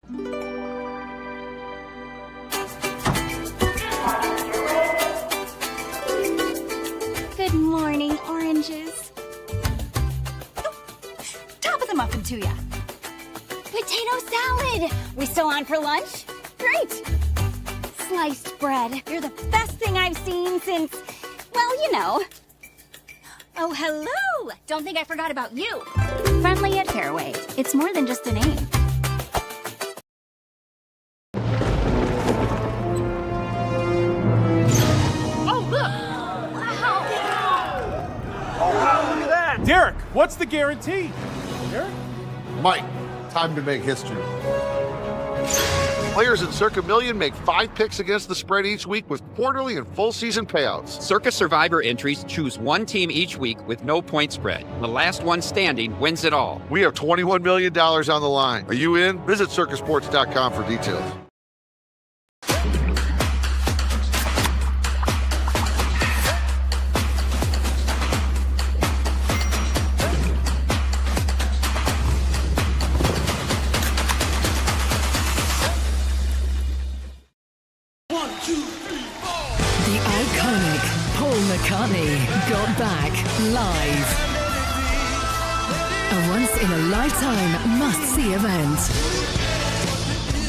Good morning, oranges. Top of the muffin to ya. Potato salad. We still on for lunch? Great. Sliced bread. You're the best thing I've seen since, well, you know. Oh, hello. Don't think I forgot about you. Friendly at Fareway. It's more than just a name. Derek, what's the guarantee? Derek? Mike, time to make history. Players in Circa Million make 5 picks against the spread each week with quarterly and full season payouts. Circa Survivor entries choose one team each week with no point spread. The last one standing wins it all. We have $21 million on the line. Are you in? Visit circasports.com for details. McCartney got back live. A once-in-a-lifetime must-see event.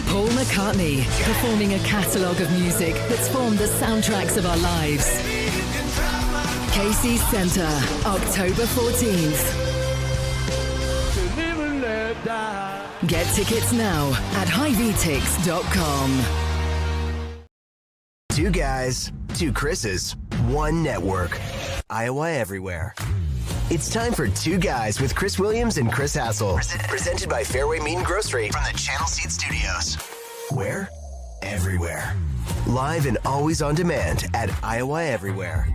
Paul McCartney performing a catalogue of music that's formed the soundtracks of our lives. Casey's Centre, October 14th. Get tickets now at HighVTix.com. 2 guys, 2 Chris's, 1 network. Iowa everywhere. It's time for 2 Guys with Chris Williams and Chris Hassel. Presented by Fareway Meat and Grocery from the Channel Seed Studios. Where? Everywhere. Live and always on demand at Iowa Everywhere.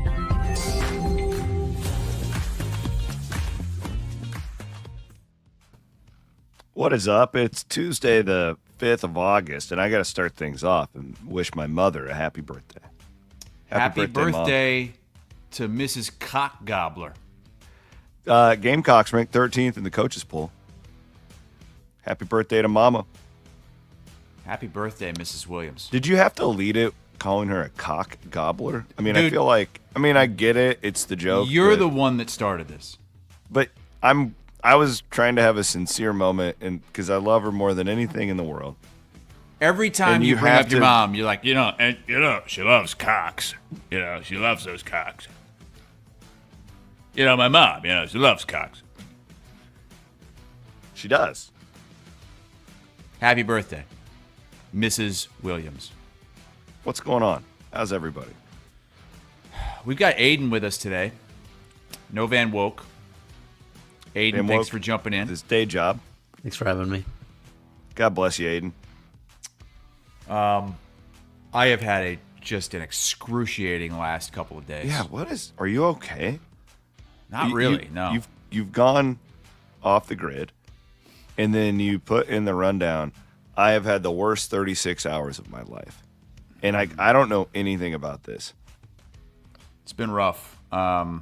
What is up? It's Tuesday, the 5th of August, and I got to start things off and wish my mother a happy birthday. Happy birthday to Mrs. Cock Gobbler. Gamecocks ranked 13th in the coaches poll. Happy birthday to Mama. Happy birthday, Mrs. Williams. Did you have to lead it calling her a cock gobbler? I mean, Dude, I feel like, I get it. It's the joke. You're the one that started this. But I was trying to have a sincere moment, and because I love her more than anything in the world. Every time you bring up your mom, you're like, she loves cocks. She loves those cocks. My mom, she loves cocks. She does. Happy birthday, Mrs. Williams. What's going on? How's everybody? We've got Aiden with us today. No Van Woke. Aiden, thanks for jumping in. This day job. Thanks for having me. God bless you, Aiden. I have had just an excruciating last couple of days. Yeah, are you okay? Not really, no. You've gone off the grid, and then you put in the rundown, I have had the worst 36 hours of my life. And I don't know anything about this. It's been rough. So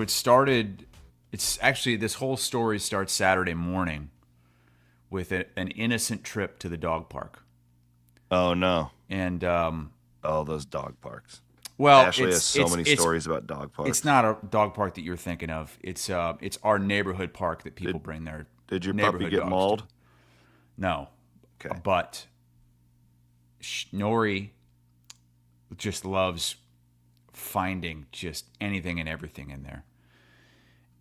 this whole story starts Saturday morning with an innocent trip to the dog park. Oh, no. And those dog parks. Well, Ashley has so many stories about dog parks. It's not a dog park that you're thinking of. It's our neighborhood park that people bring their Did your neighborhood puppy get dogs mauled? to. No. Okay. But Nori just loves finding just anything and everything in there.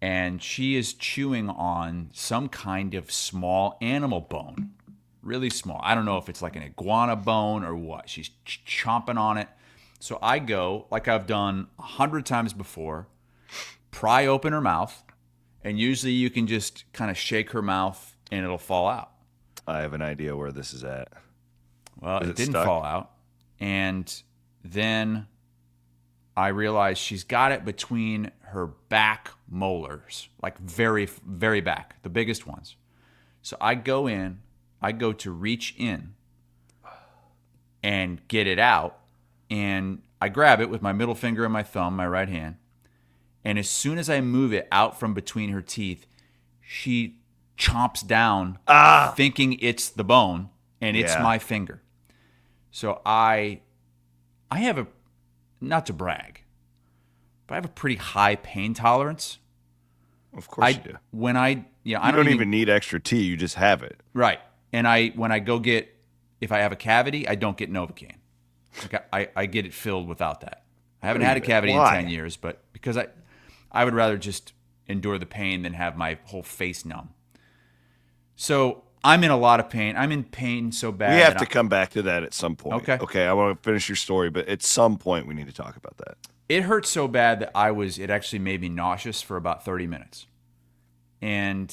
And she is chewing on some kind of small animal bone. Really small. I don't know if it's like an iguana bone or what. She's chomping on it. So I go, like I've done 100 times before, pry open her mouth, and usually you can just kind of shake her mouth and it'll fall out. I have an idea where this is at. Well, it didn't fall out. And then I realized she's got it between her back molars, like very, very back, the biggest ones. So I go to reach in and get it out, and I grab it with my middle finger and my thumb, my right hand, and as soon as I move it out from between her teeth, she chomps down, thinking it's the bone, and it's my finger. So I have a, not to brag, but I have a pretty high pain tolerance. Of course you do. When I don't even need extra tea. You just have it. Right. And when I go get, if I have a cavity, I don't get Novocaine. Like I get it filled without that. I haven't had a cavity in 10 years, but because I would rather just endure the pain than have my whole face numb. So I'm in a lot of pain. I'm in pain so bad. We have to come back to that at some point. Okay. Okay, I want to finish your story, but at some point we need to talk about that. It hurt so bad that it actually made me nauseous for about 30 minutes. And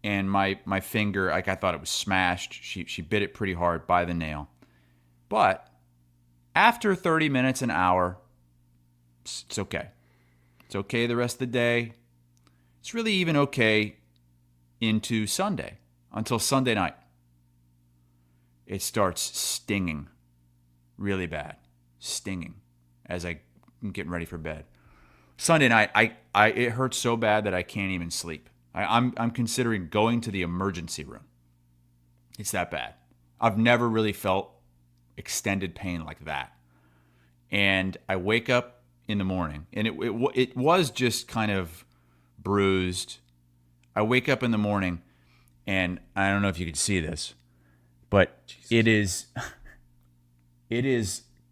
my finger, like I thought it was smashed. She bit it pretty hard by the nail. But after 30 minutes, an hour, it's okay. It's okay the rest of the day. It's really even okay into Sunday, until Sunday night. It starts stinging really bad, stinging as I'm getting ready for bed. Sunday night, it hurts so bad that I can't even sleep. I'm considering going to the emergency room. It's that bad. I've never really felt extended pain like that. And I wake up in the morning, and it was just kind of bruised. I wake up in the morning, and I don't know if you could see this, but it is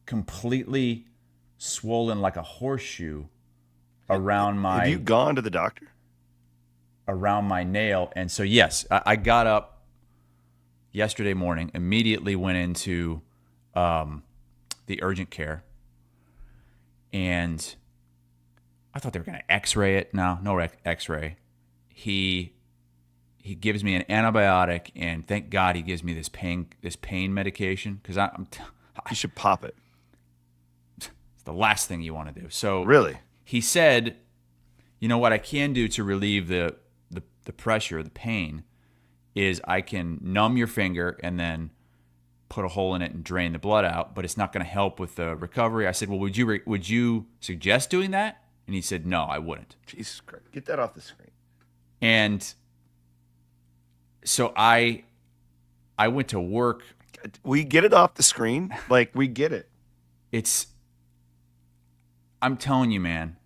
completely swollen like a horseshoe around my. Have you gone to the doctor? Around my nail. And so, yes, I got up yesterday morning, immediately went into the urgent care, and I thought they were going to x-ray it. No x-ray. He gives me an antibiotic, and thank God he gives me this pain medication, because you should pop it. It's the last thing you want to do. So really, he said, you know what I can do to relieve the pressure, the pain, is I can numb your finger and then put a hole in it and drain the blood out, but it's not going to help with the recovery. I said, well, would you suggest doing that? And he said, no, I wouldn't. Jesus Christ, get that off the screen. And so I went to work. We get it off the screen? Like, we get it. I'm telling you, man,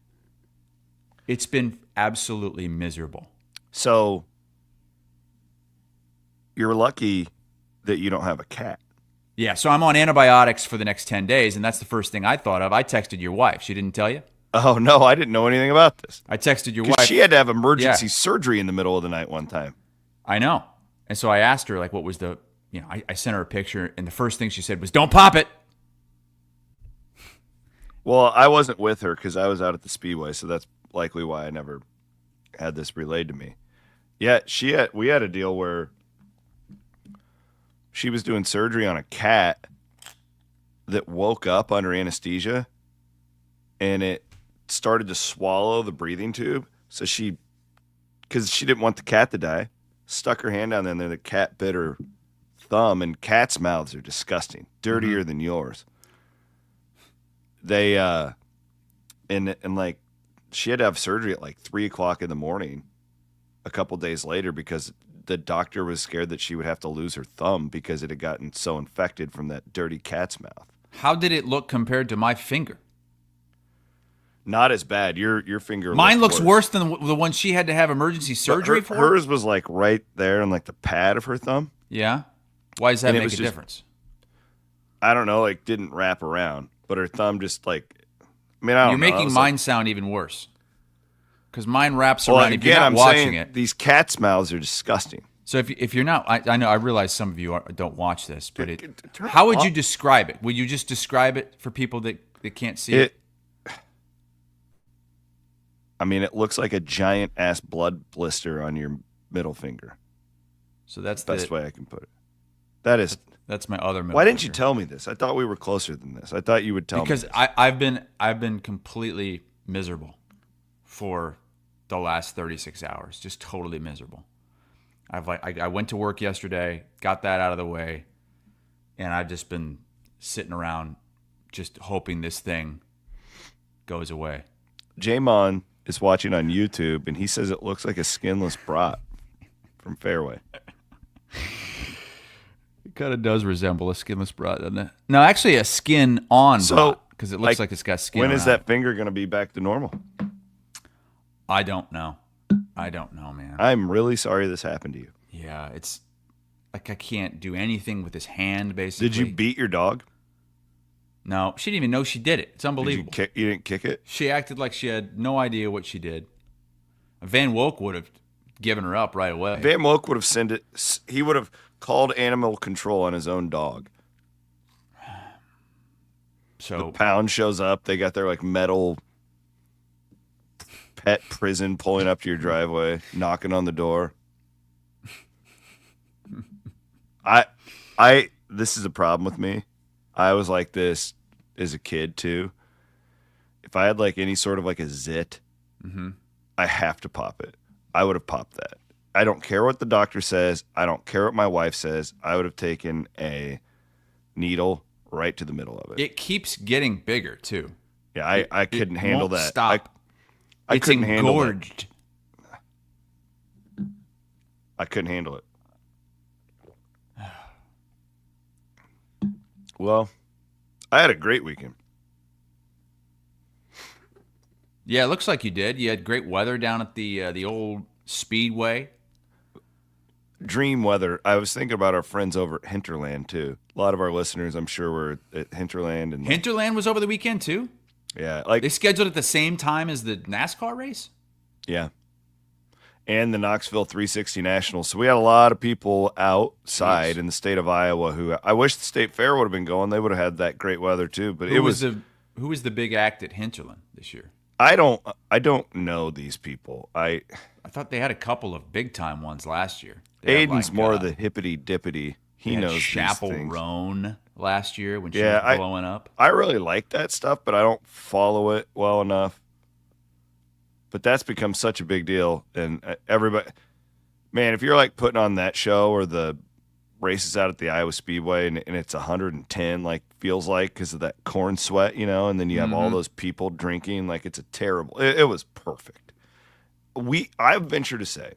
it's been absolutely miserable. So you're lucky that you don't have a cat. Yeah, so I'm on antibiotics for the next 10 days, and that's the first thing I thought of. I texted your wife. She didn't tell you? Oh, no, I didn't know anything about this. I texted your wife. She had to have emergency surgery in the middle of the night one time. I know. And so I asked her, like, what was I sent her a picture, and the first thing she said was, don't pop it. Well, I wasn't with her because I was out at the Speedway, so that's likely why I never had this relayed to me. Yeah, we had a deal where she was doing surgery on a cat that woke up under anesthesia, and it started to swallow the breathing tube. So because she didn't want the cat to die, stuck her hand down there, and then the cat bit her thumb, and cats' mouths are disgusting, dirtier than yours. They and like she had to have surgery at like 3:00 in the morning a couple days later because the doctor was scared that she would have to lose her thumb because it had gotten so infected from that dirty cat's mouth. How did it look compared to my finger? Not as bad. Your finger. Mine looks worse than the one she had to have emergency surgery for. Hers was like right there on like the pad of her thumb. Yeah. Why does that make a difference? I don't know. Like didn't wrap around, but her thumb just like. I mean, I don't know. You're making mine sound even worse. Because mine wraps around. Again, if you're not watching it, these cats' mouths are disgusting. So if you're not, I know, I realize some of you don't watch this, but how would you describe it? Would you just describe it for people that can't see it? I mean, it looks like a giant ass blood blister on your middle finger. So that's the best way I can put it. That's my other middle. Why didn't finger. you tell me this? I thought we were closer than this. I thought you would tell me. Because I've been completely miserable for the last 36 hours, just totally miserable. I went to work yesterday, got that out of the way, and I've just been sitting around just hoping this thing goes away. Jamon is watching on YouTube, and he says it looks like a skinless brat. from Fareway. It kind of does resemble a skinless bra, doesn't it? No, actually a skin-on bra, because it looks like it's got skin When is around that it. finger going to be back to normal? I don't know. I don't know, man. I'm really sorry this happened to you. Yeah, it's like I can't do anything with his hand, basically. Did you beat your dog? No, she didn't even know she did it. It's unbelievable. You didn't kick it? She acted like she had no idea what she did. Van Woke would have given her up right away. Van Woke would have sent it. He would have called animal control on his own dog. So the pound shows up. They got their like metal pet prison pulling up to your driveway, knocking on the door. This is a problem with me. I was like this as a kid too. If I had like any sort of like a zit, I have to pop it. I would have popped that. I don't care what the doctor says. I don't care what my wife says. I would have taken a needle right to the middle of it. It keeps getting bigger too. Yeah, I couldn't handle won't that. Stop. I It's couldn't handle that. engorged. I couldn't handle it. Well, I had a great weekend. Yeah, it looks like you did. You had great weather down at the old Speedway. Dream weather. I was thinking about our friends over at Hinterland too. A lot of our listeners, I'm sure, were at Hinterland, and Hinterland was over the weekend too. yeah, like They scheduled at the same time as the NASCAR race. yeah, and the Knoxville 360 Nationals. So we had a lot of people outside in the state of Iowa who I wish the state fair would have been going. They would have had that great weather too. But Who was the big act at Hinterland this year? I don't know these people. I thought they had a couple of big time ones last year. They had, Aiden's more the hippity dippity. He knows these Chapel things. Roan last year when she Yeah, was blowing up. I really like that stuff, but I don't follow it well enough. But that's become such a big deal, and everybody, man, if you're like putting on that show or the races out at the Iowa Speedway and it's 110, like feels like because of that corn sweat, and then you have all those people drinking, like it's a terrible. It was perfect. I venture to say,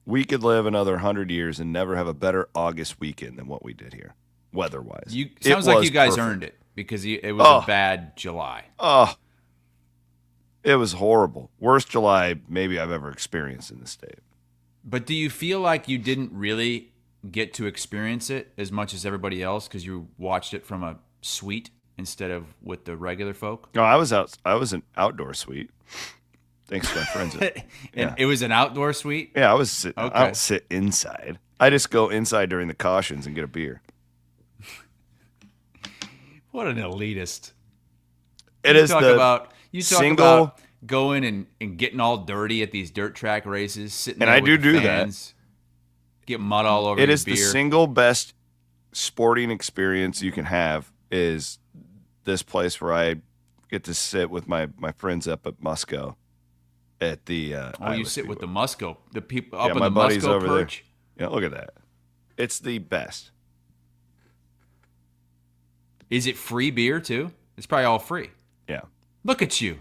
we could live another 100 years and never have a better August weekend than what we did here, weather-wise. Sounds like you guys earned it because it was a bad July. Oh, it was horrible. Worst July maybe I've ever experienced in the state. But do you feel like you didn't really get to experience it as much as everybody else because you watched it from a suite instead of with the regular folk? No, I was an outdoor suite. Thanks to my friends. It was an outdoor suite? Yeah, I was sitting. Okay. I don't sit inside. I just go inside during the cautions and get a beer. What an elitist. You talk about going and getting all dirty at these dirt track races, sitting and there I with do the that. fans, get mud all over It your is beer. the single best sporting experience you can have is this place where I get to sit with my friends up at Musco at the you Iowa sit Speedway. with the Musco, the people up in my the buddies Musco over perch. there. Yeah, look at that. It's the best. Is it free beer too? It's probably all free. Yeah. Look at you.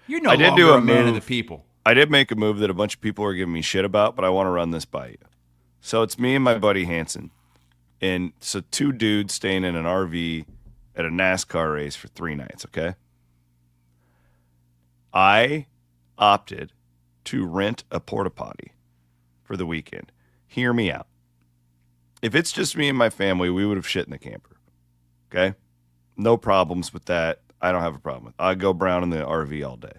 You're no I did longer do a a man of move. the people. I did make a move that a bunch of people are giving me shit about, but I want to run this by you. So it's me and my buddy Hanson. And so two dudes staying in an RV at a NASCAR race for 3 nights, okay? I opted to rent a porta potty for the weekend. Hear me out. If it's just me and my family, we would have shit in the camper. Okay? No problems with that. I don't have a problem with it. I go brown in the RV all day.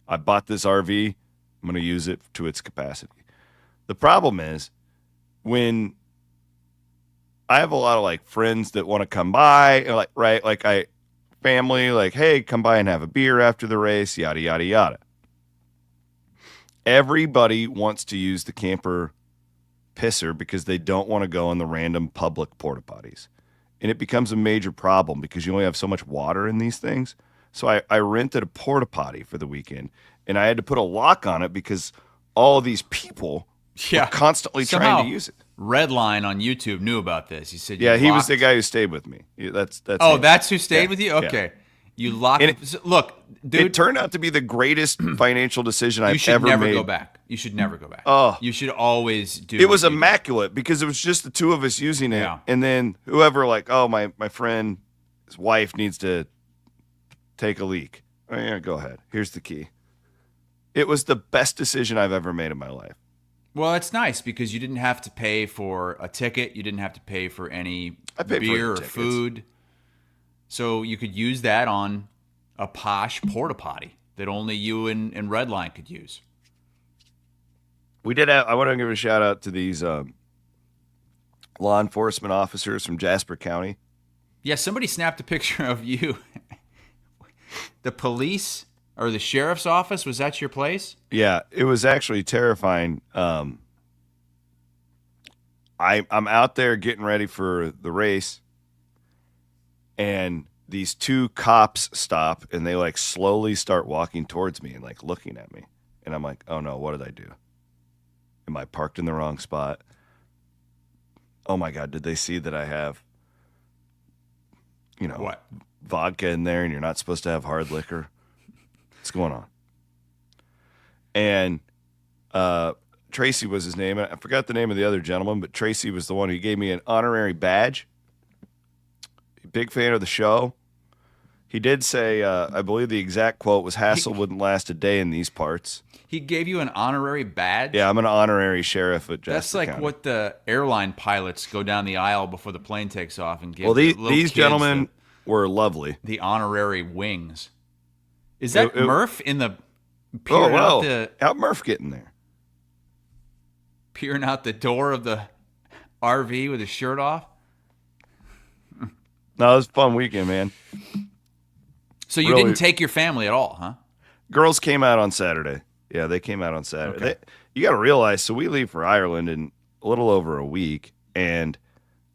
I bought this RV. I'm going to use it to its capacity. The problem is when I have a lot of like friends that want to come by, like, right? Like family, like, hey, come by and have a beer after the race, yada, yada, yada. Everybody wants to use the camper pisser because they don't want to go in the random public porta potties. And it becomes a major problem because you only have so much water in these things. So I rented a porta potty for the weekend, and I had to put a lock on it because all of these people were constantly trying to use it. Redline on YouTube knew about this. He said, Yeah, he was locked- the guy who stayed with me. That's Oh, him. that's who stayed Yeah, with you? yeah. Okay. You locked And it. Look, dude, It turned out to be the greatest financial decision you I've should ever never made. go back. You should never go back. Oh. You should always do It was what you do. immaculate because it was just the two of us using it. Yeah. And then whoever, like, oh, my friend, his wife needs to take a leak. Oh, yeah, go ahead. Here's the key. It was the best decision I've ever made in my life. Well, it's nice because you didn't have to pay for a ticket. You didn't have to pay for any I paid for beer the or tickets. food. So you could use that on a posh porta potty that only you and Redline could use. We did have, I want to give a shout out to these law enforcement officers from Jasper County. Yeah, somebody snapped a picture of you. The police or the sheriff's office, was that your place? Yeah, it was actually terrifying. I'm out there getting ready for the race, and these two cops stop, and they like slowly start walking towards me and like looking at me. And I'm like, oh no, what did I do? Am I parked in the wrong spot? Oh my God, did they see that I have, What? vodka in there and you're not supposed to have hard liquor? What's going on? And Tracy was his name. I forgot the name of the other gentleman, but Tracy was the one who gave me an honorary badge. Big fan of the show. He did say, I believe the exact quote was, hassle wouldn't last a day in these parts. He gave you an honorary badge? Yeah, I'm an honorary sheriff at Jasper That's like County. what the airline pilots go down the aisle before the plane takes off and give Well, the little these kids gentlemen were lovely. the honorary wings. Is that Murph in the Oh, peering wow. out the How'd Murph get in there? peering out the door of the RV with his shirt off? No, it was a fun weekend, man. So you Really- didn't take your family at all, huh? Girls came out on Saturday. Yeah, they came out on Saturday. Okay. You got to realize, so we leave for Ireland in a little over a week, and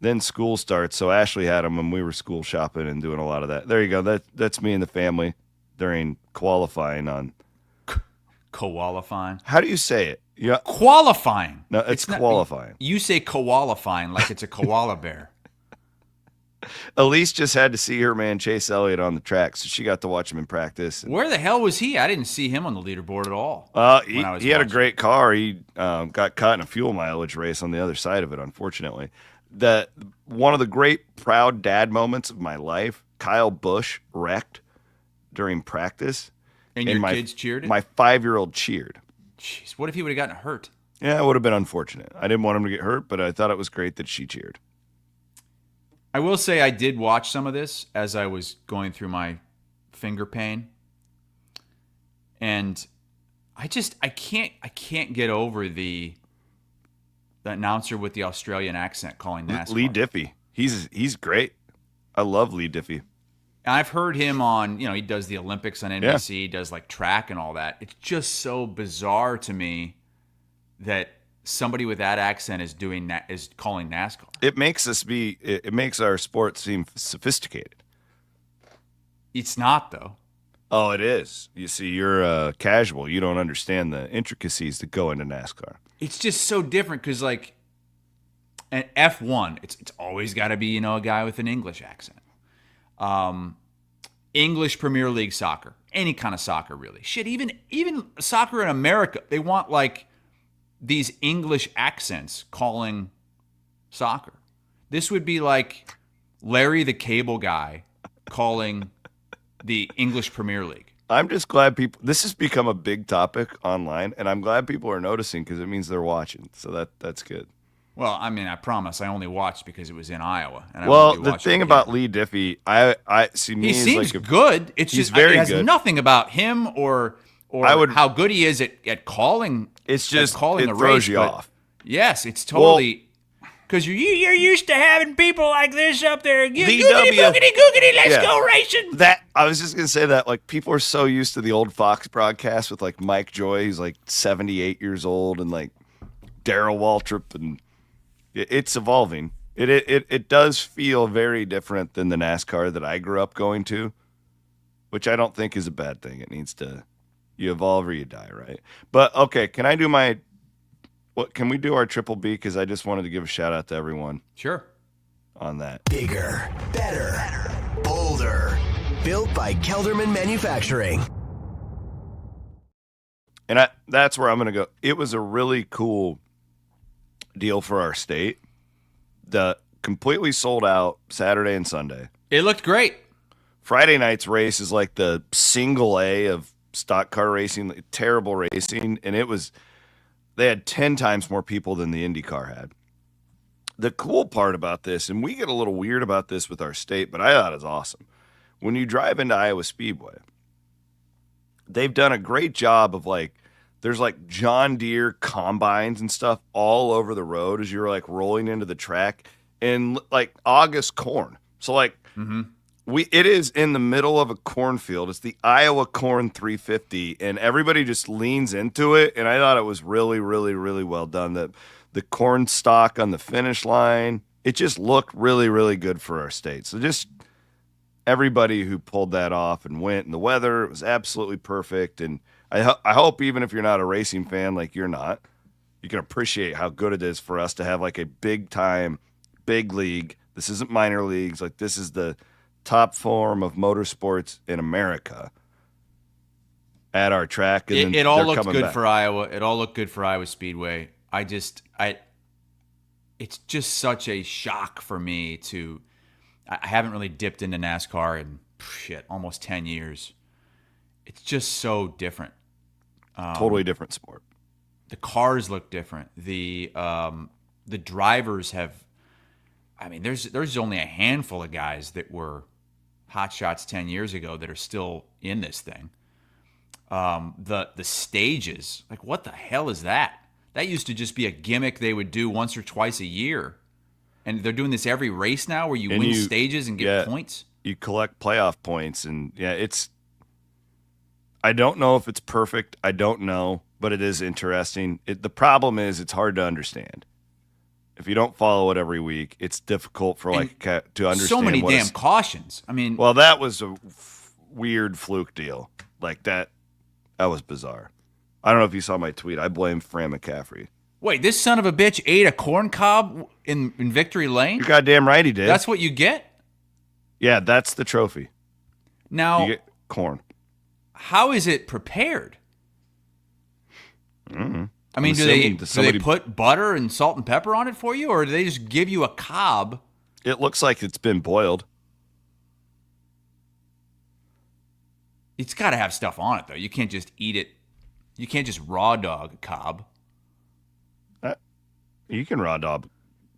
then school starts. So Ashley had them, and we were school shopping and doing a lot of that. There you go. That's me and the family during qualifying on. Qualifying. How do you say it? Yeah, Qualifying. no, it's not- qualifying. You say qualifying like it's a koala bear. Elise just had to see her man Chase Elliott on the track, so she got to watch him in practice. Where the hell was he? I didn't see him on the leaderboard at all. He when I was had a watching. great car. He got caught in a fuel mileage race on the other side of it, unfortunately. One of the great proud dad moments of my life, Kyle Busch wrecked during practice. And your kids cheered it? My 5-year-old cheered. Jeez, what if he would have gotten hurt? Yeah, it would have been unfortunate. I didn't want him to get hurt, but I thought it was great that she cheered. I will say I did watch some of this as I was going through my finger pain. And I can't get over the announcer with the Australian accent calling NASCAR. Lee Diffie. He's great. I love Lee Diffie. I've heard him on, he does the Olympics on NBC, he does like track and all that. It's just so bizarre to me that somebody with that accent is calling NASCAR. It makes our sport seem sophisticated. It's not, though. Oh, it is. You see, you're casual. You don't understand the intricacies that go into NASCAR. It's just so different because, like, an F1, it's always got to be, a guy with an English accent. English Premier League soccer, any kind of soccer, really. Shit, even soccer in America, they want, like, these English accents calling soccer. This would be like Larry the Cable Guy calling the English Premier League. I'm just glad this has become a big topic online, and I'm glad people are noticing because it means they're watching. So that's good. Well, I mean, I promise I only watched because it was in Iowa. And I Well, won't be the watching thing again. about Lee Diffie, I see me he as seems like good. It's he's just very it has good. nothing about him or how good he is at calling. It's just at calling it the throws race, you but off. Yes, it's totally because you're used to having people like this up there. Googity boogity, let's go racing. That I was just gonna say that like people are so used to the old Fox broadcast with like Mike Joy, who's like 78 years old, and like Darrell Waltrip, and it's evolving. It does feel very different than the NASCAR that I grew up going to, which I don't think is a bad thing. It needs to you evolve or you die, right? But okay, can I do can we do our Triple B? Because I just wanted to give a shout out to everyone Sure. on that. Bigger, better, bolder. Built by Kelderman Manufacturing. And that's where I'm going to go. It was a really cool deal for our state. The completely sold out Saturday and Sunday. It looked great. Friday night's race is like the single A of stock car racing, like terrible racing. And they had 10 times more people than the IndyCar had. The cool part about this, and we get a little weird about this with our state, but I thought it was awesome. When you drive into Iowa Speedway, they've done a great job of there's John Deere combines and stuff all over the road as you're rolling into the track, and August corn. So it is in the middle of a cornfield. It's the Iowa Corn 350, and everybody just leans into it. And I thought it was really, really, really well done. The corn stalk on the finish line, it just looked really, really good for our state. So just everybody who pulled that off and went, and the weather, it was absolutely perfect. And I hope even if you're not a racing fan like you're not, you can appreciate how good it is for us to have a big time, big league. This isn't minor leagues. This is the top form of motorsports in America at our track. And it all looked good for Iowa. It all looked good for Iowa Speedway. It's just such a shock for me I haven't really dipped into NASCAR in almost 10 years. It's just so different. Totally different sport. The cars look different. The drivers have, there's only a handful of guys that were hot shots 10 years ago that are still in this thing. The stages, what the hell is that? That used to just be a gimmick they would do once or twice a year. And they're doing this every race now where you win stages and get points. You collect playoff points. And I don't know if it's perfect. I don't know, but it is interesting. The problem is it's hard to understand. If you don't follow it every week, it's difficult for to understand. So many damn cautions. Well, that was a weird fluke deal. That was bizarre. I don't know if you saw my tweet. I blame Fran McCaffrey. Wait, this son of a bitch ate a corn cob in Victory Lane? You're goddamn right he did. That's what you get? Yeah, that's the trophy. Now, you get corn. How is it prepared? Mm-hmm. Do they put butter and salt and pepper on it for you, or do they just give you a cob? It looks like it's been boiled. It's got to have stuff on it, though. You can't just eat it. You can't just raw dog a cob. You can raw dog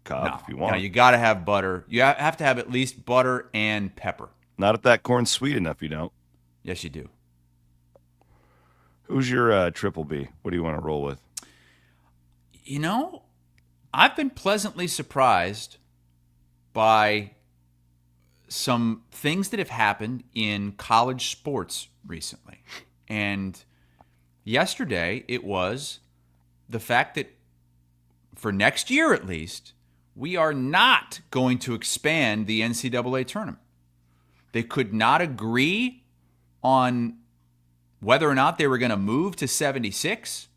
cob if you want. No, you got to have butter. You have to have at least butter and pepper. Not if that corn's sweet enough, you don't. Yes, you do. Who's your Triple B? What do you want to roll with? I've been pleasantly surprised by some things that have happened in college sports recently. And yesterday, it was the fact that for next year at least, we are not going to expand the NCAA tournament. They could not agree on whether or not they were going to move to 76.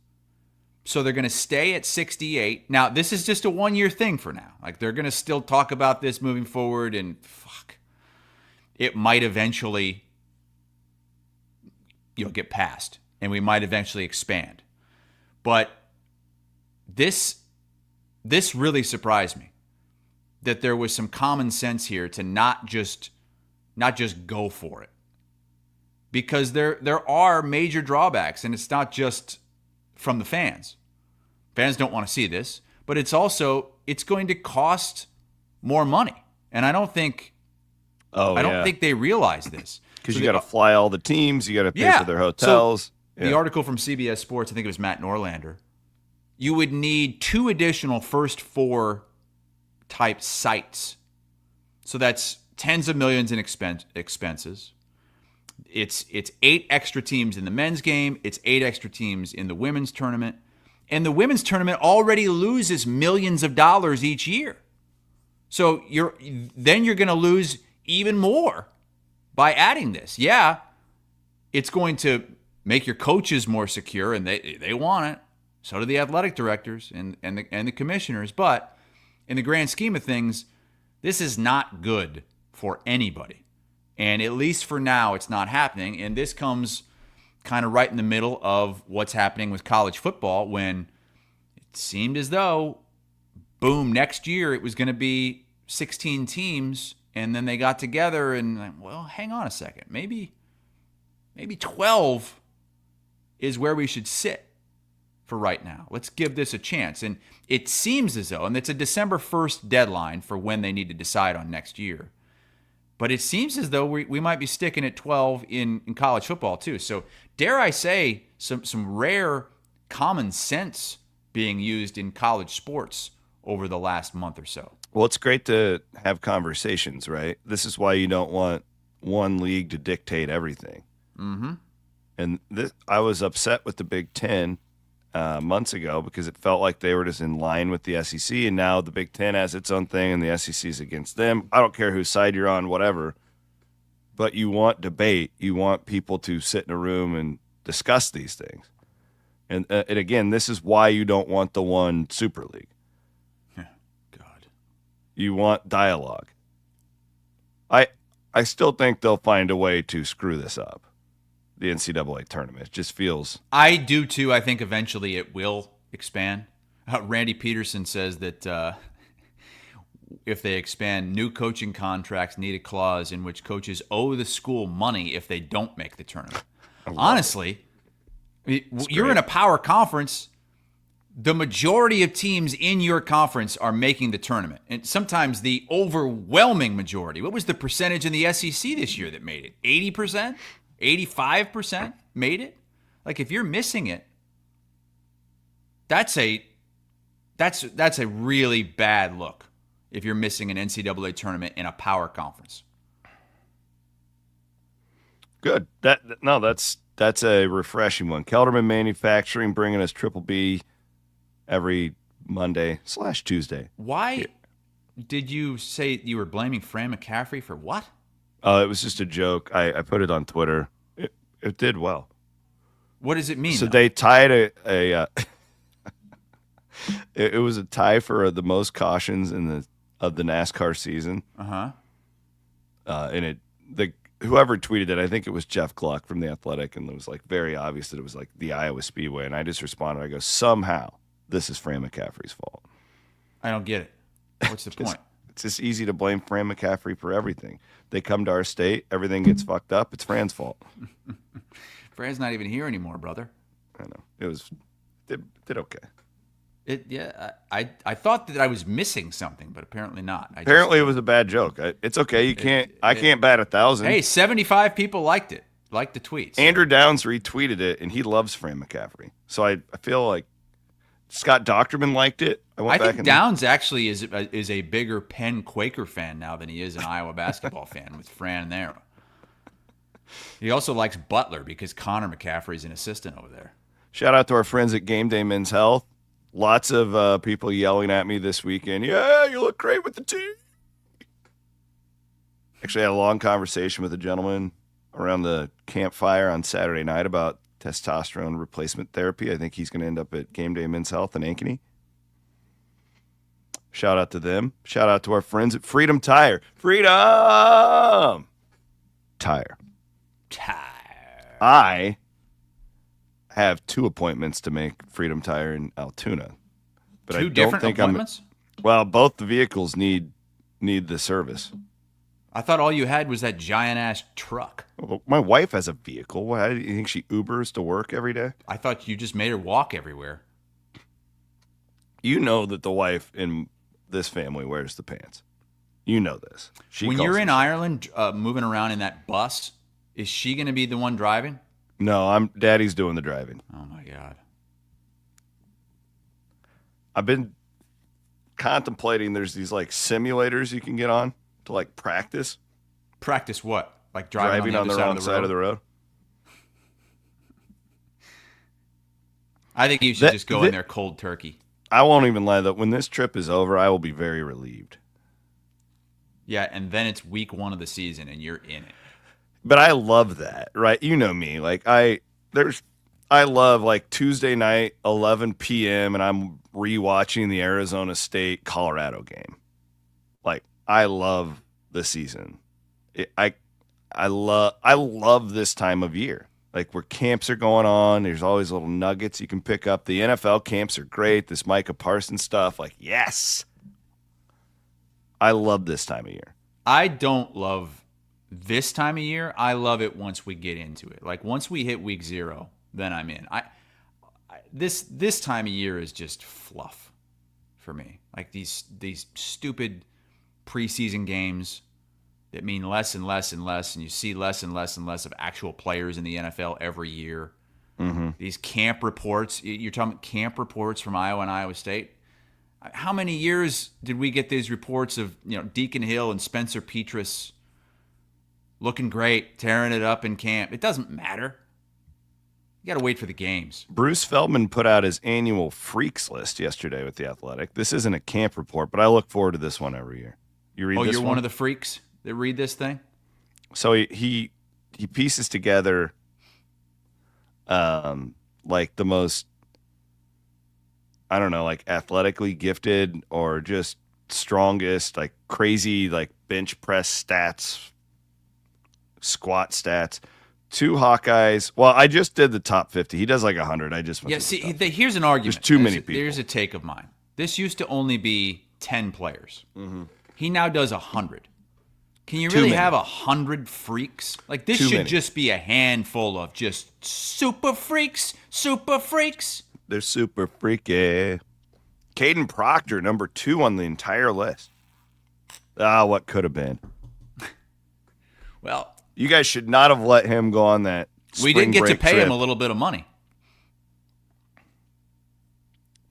So they're going to stay at 68. Now, this is just a one-year thing for now. They're going to still talk about this moving forward, and it might eventually get passed, and we might eventually expand. But this really surprised me, that there was some common sense here to not just go for it. Because there are major drawbacks, and it's not just from the fans. Fans don't want to see this, but it's going to cost more money. And I don't think they realize this. Because you got to fly all the teams, you got to pay for their hotels. So the article from CBS Sports, I think it was Matt Norlander, you would need 2 additional first 4 type sites. So that's tens of millions in expenses. It's 8 extra teams in the men's game. It's 8 extra teams in the women's tournament. And the women's tournament already loses millions of dollars each year. So you're going to lose even more by adding this. Yeah, it's going to make your coaches more secure, and they want it. So do the athletic directors and the commissioners. But in the grand scheme of things, this is not good for anybody. And at least for now, it's not happening. And this comes kind of right in the middle of what's happening with college football when it seemed as though, boom, next year it was going to be 16 teams, and then they got together and, well, hang on a second. Maybe 12 is where we should sit for right now. Let's give this a chance. And it seems as though, and it's a December 1st deadline for when they need to decide on next year, but it seems as though we might be sticking at 12 in college football too. So dare I say some rare common sense being used in college sports over the last month or so. Well, it's great to have conversations, right? This is why you don't want one league to dictate everything. Mm-hmm. And I was upset with the Big Ten months ago because it felt like they were just in line with the SEC, and now the Big Ten has its own thing and the SEC is against them. I don't care whose side you're on, whatever, but you want debate. You want people to sit in a room and discuss these things. And again, this is why you don't want the one Super League. God. You want dialogue. I still think they'll find a way to screw this up. The NCAA tournament. It just feels... I do too. I think eventually it will expand. Randy Peterson says that if they expand, new coaching contracts need a clause in which coaches owe the school money if they don't make the tournament. Honestly, you're in a power conference. The majority of teams in your conference are making the tournament. And sometimes the overwhelming majority. What was the percentage in the SEC this year that made it? 80%? 85% made it? Like, if you're missing it, that's a really bad look if you're missing an NCAA tournament in a power conference. Good. That's a refreshing one. Kelderman Manufacturing bringing us Triple B every Monday/Tuesday. Why did you say you were blaming Fran McCaffrey for what? It was just a joke. I put it on Twitter. It did well. What does it mean? So though? they tied it was a tie for the most cautions of the NASCAR season. Uh-huh. And whoever tweeted it, I think it was Jeff Gluck from The Athletic, and it was like very obvious that it was like the Iowa Speedway. And I just responded, I go, somehow this is Fran McCaffrey's fault. I don't get it. What's the point? It's just easy to blame Fran McCaffrey for everything. They come to our state, everything gets fucked up. It's Fran's fault. Fran's not even here anymore, brother. I know. Did okay. I thought that I was missing something, but apparently not. Apparently it was a bad joke. It's okay. I can't bat 1,000. Hey, 75 people liked it. Liked the tweets. Andrew Downs retweeted it, and he loves Fran McCaffrey. So I feel like Scott Docterman liked it. I think Downs actually is a bigger Penn Quaker fan now than he is an Iowa basketball fan with Fran there. He also likes Butler because Connor McCaffrey's an assistant over there. Shout out to our friends at Gameday Men's Health. Lots of people yelling at me this weekend. Yeah, you look great with the tee. Actually, I had a long conversation with a gentleman around the campfire on Saturday night about testosterone replacement therapy. I think he's going to end up at Gameday Men's Health in Ankeny. Shout out to them. Shout out to our friends at Freedom Tire. Freedom Tire. I have 2 appointments to make Freedom Tire in Altoona. But Two different appointments? Well, both the vehicles need the service. I thought all you had was that giant-ass truck. Well, my wife has a vehicle. Why do you think she Ubers to work every day? I thought you just made her walk everywhere. You know that the wife in this family wears the pants. You know this. When you're in Ireland moving around in that bus, is she going to be the one driving? No, Daddy's doing the driving. Oh, my God. I've been contemplating there's these like simulators you can get on to like practice. Practice what? Like driving on the wrong side of the road? I think you should just go in there cold turkey. I won't even lie, though. When this trip is over, I will be very relieved. Yeah, and then it's week 1 of the season, and you're in it. But I love that, right? You know me. Like I love like Tuesday night, 11 p.m., and I'm rewatching the Arizona State Colorado game. Like I love the season. I love this time of year. like where camps are going on. There's always little nuggets you can pick up. The NFL camps are great. This Micah Parsons stuff, like, yes. I love this time of year. I don't love this time of year. I love it once we get into it. Like once we hit week 0, then I'm in. This time of year is just fluff for me. Like these stupid preseason games that mean less and less and less, and you see less and less and less of actual players in the NFL every year. Mm-hmm. These camp reports, you're talking about camp reports from Iowa and Iowa State. How many years did we get these reports of Deacon Hill and Spencer Petras looking great, tearing it up in camp? It doesn't matter. You got to wait for the games. Bruce Feldman put out his annual freaks list yesterday with The Athletic. This isn't a camp report, but I look forward to this one every year. You read this you're one? One of the freaks that read this thing? So he pieces together like the most, I don't know, like athletically gifted or just strongest, like crazy, like bench press stats, squat stats. 2 Hawkeyes. Well, I just did the top 50. He does like 100. I just went here's an argument. There's too many people. There's a take of mine. This used to only be 10 players. Mm-hmm. He now does 100. Can you really have 100 freaks? Like this should just be a handful of just super freaks. They're super freaky. Caden Proctor, number 2 on the entire list. What could have been. Well, you guys should not have let him go on that we did get to pay trip. him a little bit of money.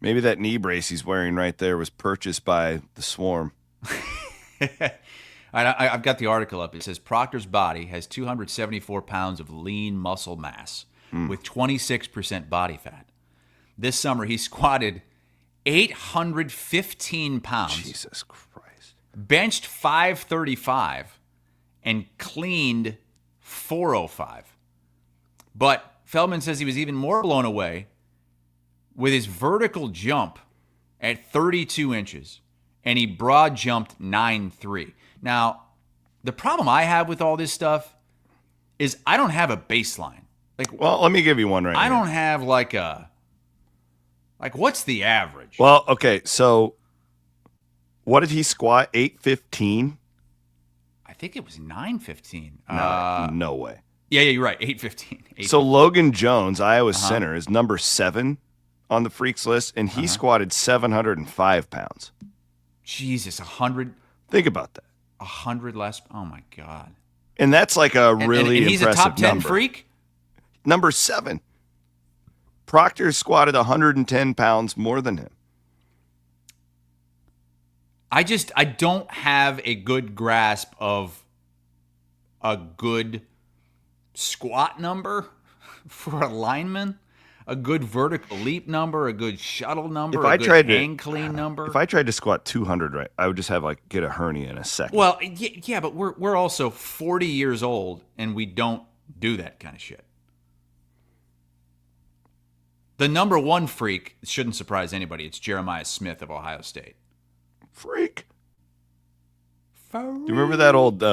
Maybe that knee brace he's wearing right there was purchased by the Swarm. I've got the article up. It says Proctor's body has 274 pounds of lean muscle mass with 26% body fat. This summer, he squatted 815 pounds. Jesus Christ. Benched 535 and cleaned 405. But Feldman says he was even more blown away with his vertical jump at 32 inches, and he broad jumped 9.3. Now, the problem I have with all this stuff is I don't have a baseline. Well, let me give you one right now. I don't have what's the average? Well, okay, so what did he squat? 815? I think it was 915. No way. Yeah, you're right. 815. So Logan Jones, Iowa center, is number 7 on the freaks list, and he squatted 705 pounds. Jesus, 100. Think about that. 100 less. Oh my God. And that's like a really and he's impressive a top 10 number. freak? Number 7. Proctor squatted 110 pounds more than him. I don't have a good grasp of a good squat number for a lineman, a good vertical leap number, a good shuttle number, a good hang clean number. If I tried to squat 200, right, I would just have get a hernia in a second. Well, yeah, but we're also 40 years old and we don't do that kind of shit. The number 1 freak shouldn't surprise anybody. It's Jeremiah Smith of Ohio State. Freak. Do you remember that old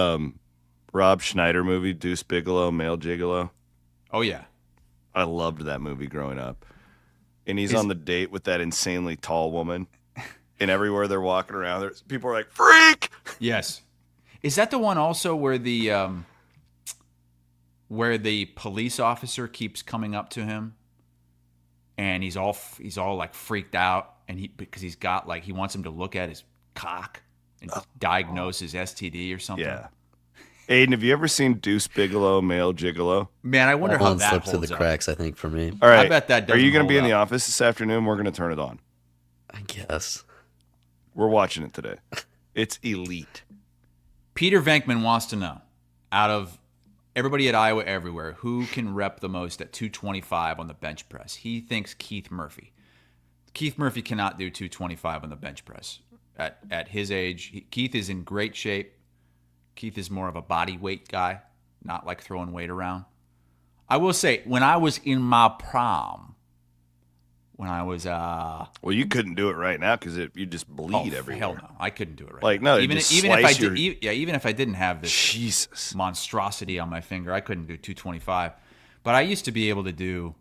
Rob Schneider movie, Deuce Bigalow, Male Gigolo? Oh, yeah. I loved that movie growing up. And he's on the date with that insanely tall woman. And everywhere they're walking around, people are like, freak! Yes. Is that the one also where the police officer keeps coming up to him? And he's all like freaked out, and because he's got he wants him to look at his cock and diagnose his STD or something. Yeah. Aiden, have you ever seen Deuce Bigalow, Male Gigolo? Man, I wonder how that slipped holds through the up. cracks, I think, for me. All right. I bet that doesn't Are you going to be in hold the up. office this afternoon? We're going to turn it on. I guess. We're watching it today. It's elite. Peter Venkman wants to know, out of everybody at Iowa everywhere, who can rep the most at 225 on the bench press? He thinks Keith Murphy. Keith Murphy cannot do 225 on the bench press. At his age, Keith is in great shape. Keith is more of a body weight guy, not like throwing weight around. I will say, when I was in my prime, when I was well, you couldn't do it right now because you just bleed everywhere. Hell no, I couldn't do it right. Like now. no, even just if I slice did, even if I didn't have this Jesus monstrosity on my finger, I couldn't do 225. But I used to be able to do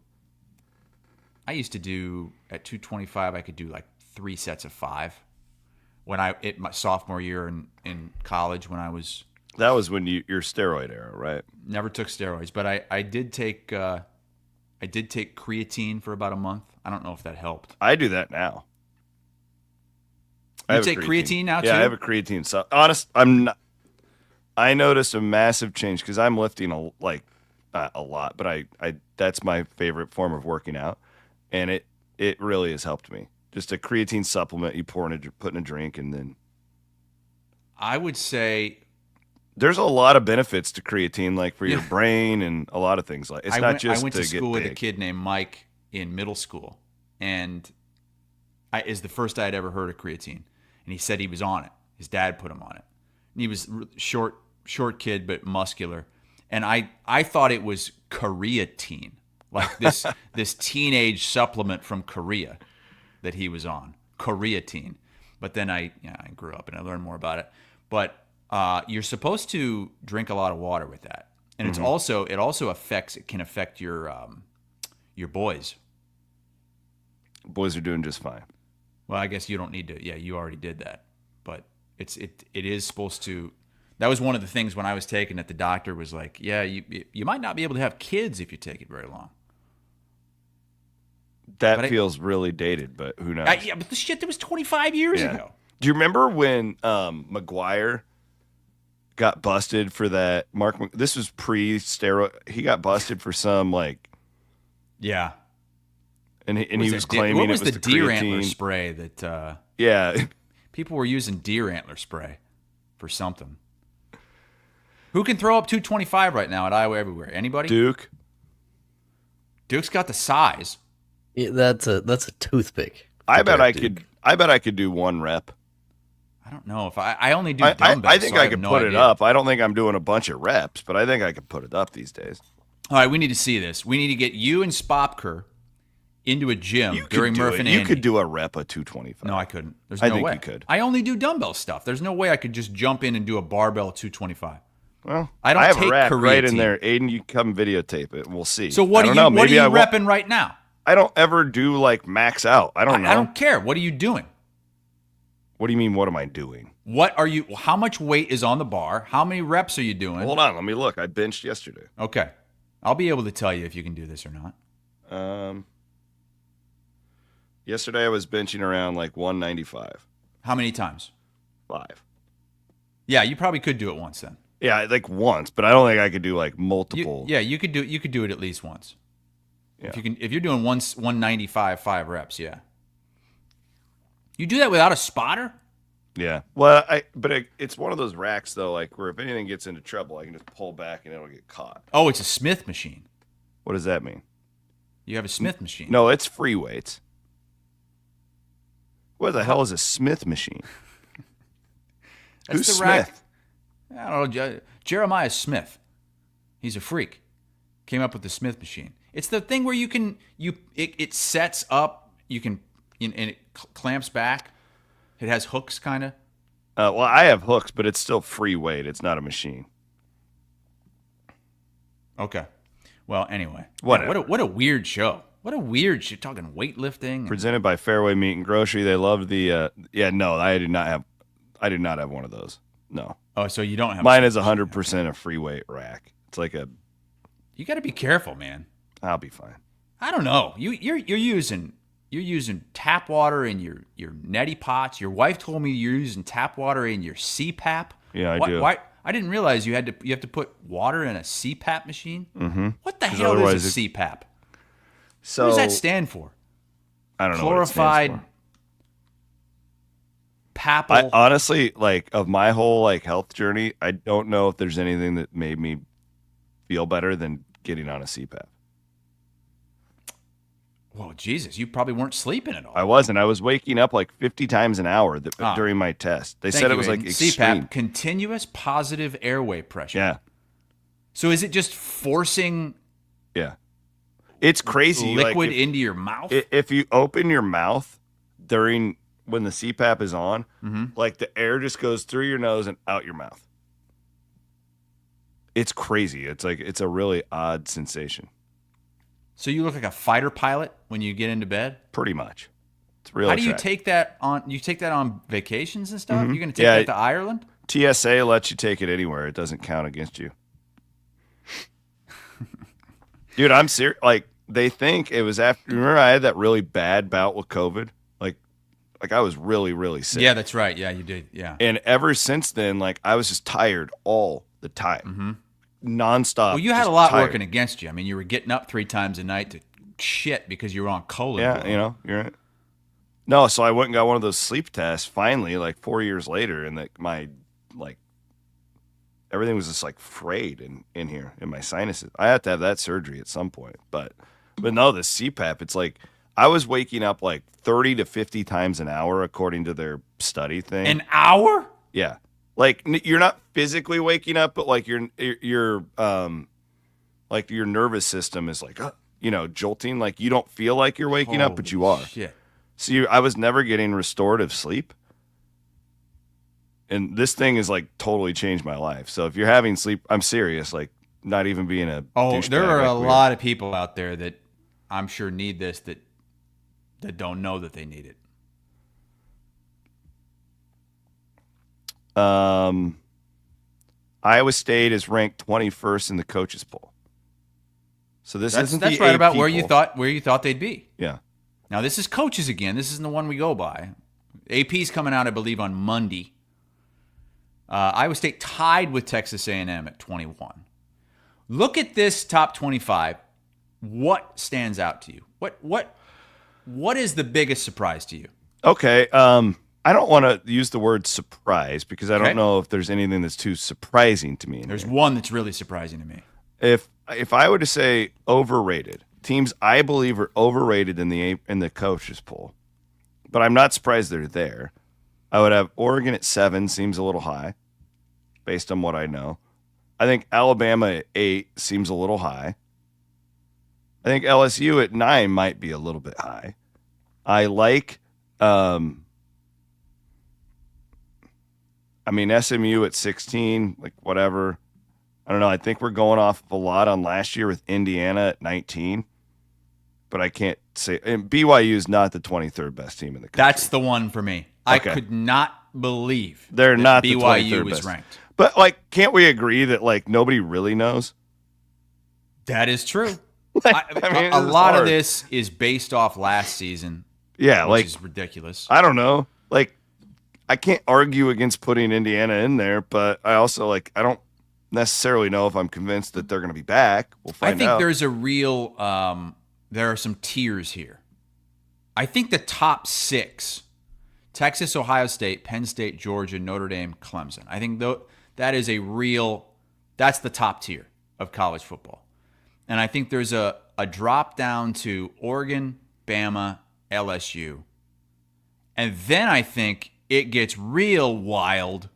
at 225, I could do like 3 sets of 5. When my sophomore year in college, when I was That was when your steroid era, right? never took steroids, but I did take creatine for about a month. I don't know if that helped. I do that now. You take creatine now too? Yeah, I have a creatine. So I noticed a massive change because I'm lifting a lot, but I that's my favorite form of working out, and it really has helped me. Just a creatine supplement you put in a drink, and then I would say there's a lot of benefits to creatine, like for your brain and a lot of things. Like it's not just I went to get school with a big. kid named Mike in middle school, and is the first I had ever heard of creatine, and he said he was on it. His dad put him on it. And he was short kid but muscular, and I thought it was creatine, like this teenage supplement from Korea that he was on, creatine. But then I grew up and I learned more about it. But you're supposed to drink a lot of water with that, and it also can affect your boys. Boys are doing just fine. Well, I guess you don't need to. Yeah, you already did that, but it is supposed to. That was one of the things when I was taking it. The doctor was like, "Yeah, you might not be able to have kids if you take it very long." That feels really dated, but who knows? Yeah, but the shit that was 25 years ago. Do you remember when McGuire got busted for that? This was pre-steroid. He got busted for some Yeah. And he was claiming what was it was the the deer creatine. antler spray that Yeah. people were using deer antler spray for something. Who can throw up 225 right now at Iowa Everywhere? Anybody? Duke's got the size. Yeah, that's a toothpick. I bet I could do 1 rep. I don't know if I only do dumbbells. I think so I have could no put it idea. up. I don't think I'm doing a bunch of reps, but I think I could put it up these days. All right, we need to see this. We need to get you and Spopker into a gym during Murph and You Andy. could do a rep of 225. No, I couldn't. There's I no think way. you could. I only do dumbbell stuff. There's no way I could just jump in and do a barbell 225. Well, I don't have take a rack right in creatine. there. Aiden, you come videotape it, and we'll see. So what are you repping right now? I don't ever do max out. I don't know. I don't care. What are you doing? What do you mean? What am I doing? What are you? How much weight is on the bar? How many reps are you doing? Hold on, let me look. I benched yesterday. Okay, I'll be able to tell you if you can do this or not. Yesterday I was benching around 195. How many times? 5. Yeah, you probably could do it once then. Yeah, once, but I don't think I could do multiple. You could do. You could do it at least once. Yeah. If you're doing 195, 5 reps, yeah. You do that without a spotter? Yeah. Well, it's one of those racks though, where if anything gets into trouble, I can just pull back and it'll get caught. Oh, it's a Smith machine. What does that mean? You have a Smith machine. No, it's free weights. What the hell is a Smith machine? That's Who's the Smith? rack. I don't know. Jeremiah Smith. He's a freak. Came up with the Smith machine. It's the thing where it sets up. You can and it clamps back. It has hooks, kind of. Well, I have hooks, but it's still free weight. It's not a machine. Okay. Well, anyway. Whatever. What a weird show. What a weird shit. Talking weightlifting. Presented by Fareway Meat and Grocery. They loved the. No, I did not have one of those. No. Oh, so you don't have mine is 100% a free weight rack. It's You got to be careful, man. I'll be fine. I don't know. You're using tap water in your neti pots. Your wife told me you're using tap water in your CPAP. Yeah, I do. Why? I didn't realize you have to put water in a CPAP machine. Mm-hmm. What the hell is a CPAP? So what does that stand for? I don't know. Chlorified what it stands papal. I honestly, of my whole health journey, I don't know if there's anything that made me feel better than getting on a CPAP. Well, Jesus, you probably weren't sleeping at all. I wasn't. I was waking up 50 times an hour during my test. They said it was Aiden. extreme. CPAP, continuous positive airway pressure. Yeah. So is it just forcing? Yeah. It's crazy. Liquid into your mouth? If you open your mouth when the CPAP is on, the air just goes through your nose and out your mouth. It's crazy. It's a really odd sensation. So you look like a fighter pilot when you get into bed? Pretty much. It's real. How do you attractive. take that on? You take that on vacations and stuff? You're going to take Yeah. that to Ireland? TSA lets you take it anywhere. It doesn't count against you. Dude, I'm serious. Like, they think it was after. Remember, I had that really bad bout with COVID. Like I was really, really sick. Yeah, that's right. Yeah, you did. Yeah. And ever since then, like I was just tired all the time, nonstop. Well, you had just a lot tired. working against you. I mean, you were getting up 3 times a night to shit because you were on colon. Yeah, you know, you're right. No, so I went and got one of those sleep tests finally, like 4 years later, and my everything was just like frayed in here in my sinuses. I had to have that surgery at some point, but no, the CPAP. It's like I was waking up like 30 to 50 times an hour according to their study thing. An hour? Yeah, like you're not physically waking up, but like your like your nervous system is like jolting. Like you don't feel like you're waking up, but you are. Shit. So I was never getting restorative sleep. And this thing has like totally changed my life. So if you're having sleep, I'm serious, like not even being a douchebag there are like a we lot of people out there that I'm sure need this that don't know that they need it. Iowa State is ranked 21st in the coaches poll. So this isn't that's the right AP about where you poll. thought they'd be. Yeah. Now this is coaches again. This isn't the one we go by. AP's coming out, I believe, on Monday. Iowa State tied with Texas A&M at 21. Look at this top 25. What stands out to you? What is the biggest surprise to you? Okay. I don't want to use the word surprise because I Okay. don't know if there's anything that's too surprising to me. There's one that's really surprising to me. If I were to say overrated, teams I believe are overrated in the coaches poll, but I'm not surprised they're there. I would have Oregon at 7, seems a little high, based on what I know. I think Alabama at 8 seems a little high. I think LSU at 9 might be a little bit high. I like, SMU at 16, like whatever. I don't know. I think we're going off a lot on last year with Indiana at 19, but I can't say. And BYU is not the 23rd best team in the country. That's the one for me. I Okay. could not believe They're that not the BYU 23rd was best. ranked. But like, can't we agree that like nobody really knows? That is true. I mean, a it's lot of hard. this is based off last season. Yeah, which like is ridiculous. I don't know. Like, I can't argue against putting Indiana in there, but I also I don't necessarily know if I'm convinced that they're going to be back. We'll find out. I think there's a real there are some tiers here. I think the top 6, Texas, Ohio State, Penn State, Georgia, Notre Dame, Clemson. I think that's the top tier of college football. And I think there's a drop down to Oregon, Bama, LSU. And then I think it gets real wild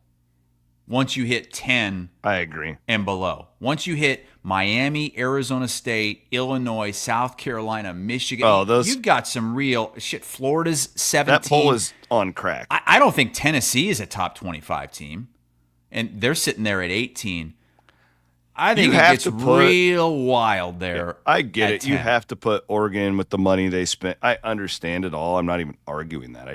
once you hit 10 I agree. and below. Once you hit Miami, Arizona State, Illinois, South Carolina, Michigan, you've got some real shit. Florida's 17. That poll is on crack. I don't think Tennessee is a top 25 team, and they're sitting there at 18. I think it gets real wild there. I get it. 10. You have to put Oregon with the money they spent. I understand it all. I'm not even arguing that.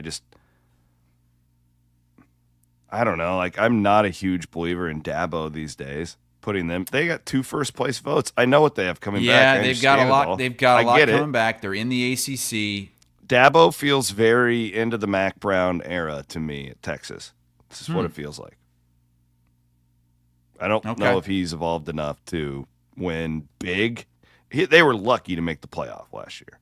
I don't know. Like, I'm not a huge believer in Dabo these days. Putting them, they got 2 first place votes. I know what they have coming back. Yeah, they've got a lot. They've got a lot coming back. They're in the ACC. Dabo feels very into the Mac Brown era to me at Texas. This is what it feels like. I don't know if he's evolved enough to win big. They were lucky to make the playoff last year.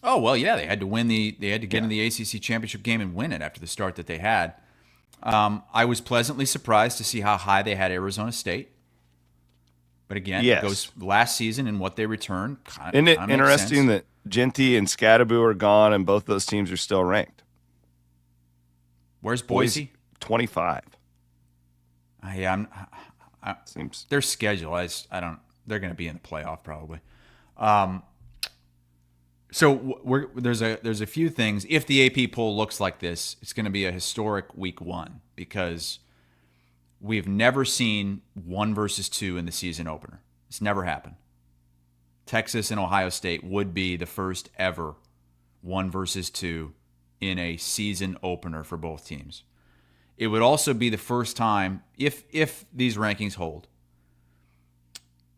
Oh well, yeah, they had to win they had to get in the ACC championship game and win it after the start that they had. I was pleasantly surprised to see how high they had Arizona State. But again, it goes last season and what they returned. Isn't it interesting that Genty and Scadaboo are gone and both those teams are still ranked? Where's Boise? 25. Yeah, Seems their schedule. I don't. They're going to be in the playoff probably. So there's a few things. If the AP poll looks like this, it's going to be a historic week 1 because we've never seen 1 versus 2 in the season opener. It's never happened. Texas and Ohio State would be the first ever 1 versus 2 in a season opener for both teams. It would also be the first time, if these rankings hold,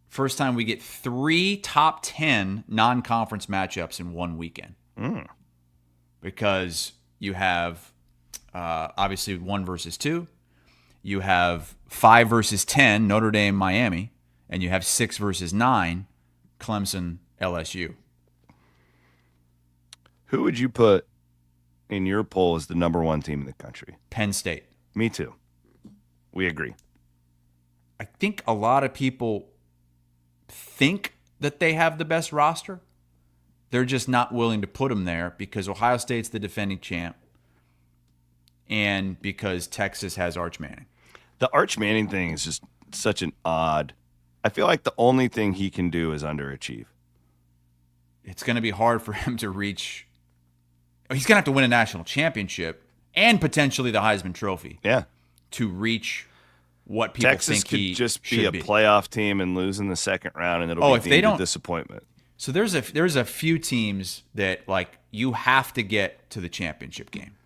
first time we get 3 top 10 non-conference matchups in one weekend. Because you have obviously 1 versus 2. You have 5 versus 10, Notre Dame, Miami. And you have 6 versus 9, Clemson, LSU. Who would you put in your poll as the number 1 team in the country? Penn State. Me too. We agree. I think a lot of people think that they have the best roster. They're just not willing to put them there because Ohio State's the defending champ and because Texas has Arch Manning. The Arch Manning thing is just such an odd. I feel like the only thing he can do is underachieve. It's going to be hard for him to reach. He's going to have to win a national championship and potentially the Heisman Trophy. Yeah. To reach what people Texas think he could just be should a playoff team and lose in the second round, and it'll be deemed a disappointment. So there's a few teams that like you have to get to the championship game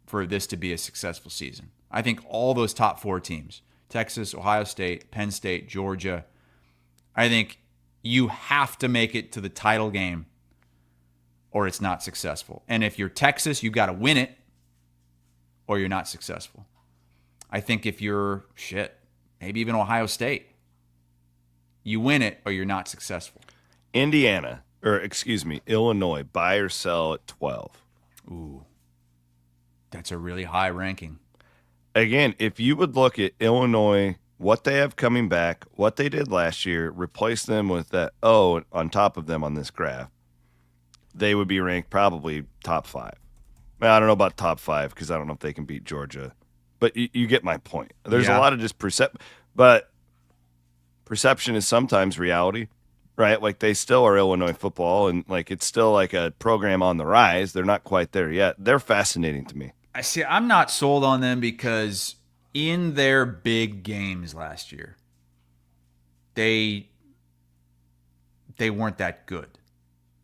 for this to be a successful season. I think all those top 4 teams, Texas, Ohio State, Penn State, Georgia, I think you have to make it to the title game or it's not successful. And if you're Texas, you got to win it or you're not successful. I think if you're maybe even Ohio State, you win it or you're not successful. Illinois, buy or sell at 12. Ooh, that's a really high ranking. Again, if you would look at Illinois, what they have coming back, what they did last year, replace them with that on top of them on this graph, they would be ranked probably top 5. I don't know about top 5 because I don't know if they can beat Georgia, but you get my point. There's a lot of just but perception is sometimes reality. Right, like they still are Illinois football, and like it's still like a program on the rise. They're not quite there yet. They're fascinating to me. I see. I'm not sold on them because in their big games last year, they weren't that good.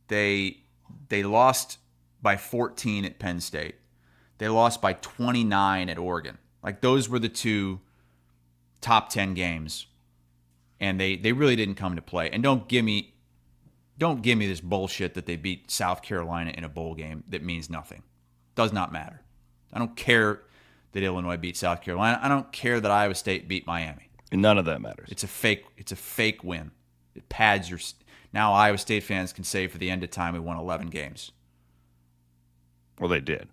They lost by 14 at Penn State. They lost by 29 at Oregon. Like those were the 2 top 10 games. And they really didn't come to play. And don't give me this bullshit that they beat South Carolina in a bowl game that means nothing. Does not matter. I don't care that Illinois beat South Carolina. I don't care that Iowa State beat Miami. And none of that matters. It's a fake win. It pads your. Now Iowa State fans can say for the end of time we won 11 games. Well, they did.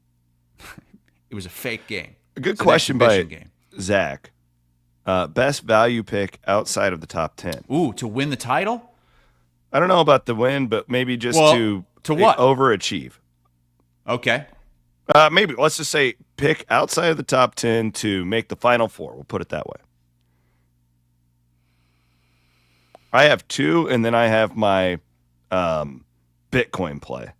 It was a fake game. A good question by Zach. Best value pick outside of the top 10. Ooh, to win the title? I don't know about the win, but maybe just to what? Overachieve. Okay. Maybe let's just say pick outside of the top 10 to make the Final Four. We'll put it that way. I have 2, and then I have my Bitcoin play.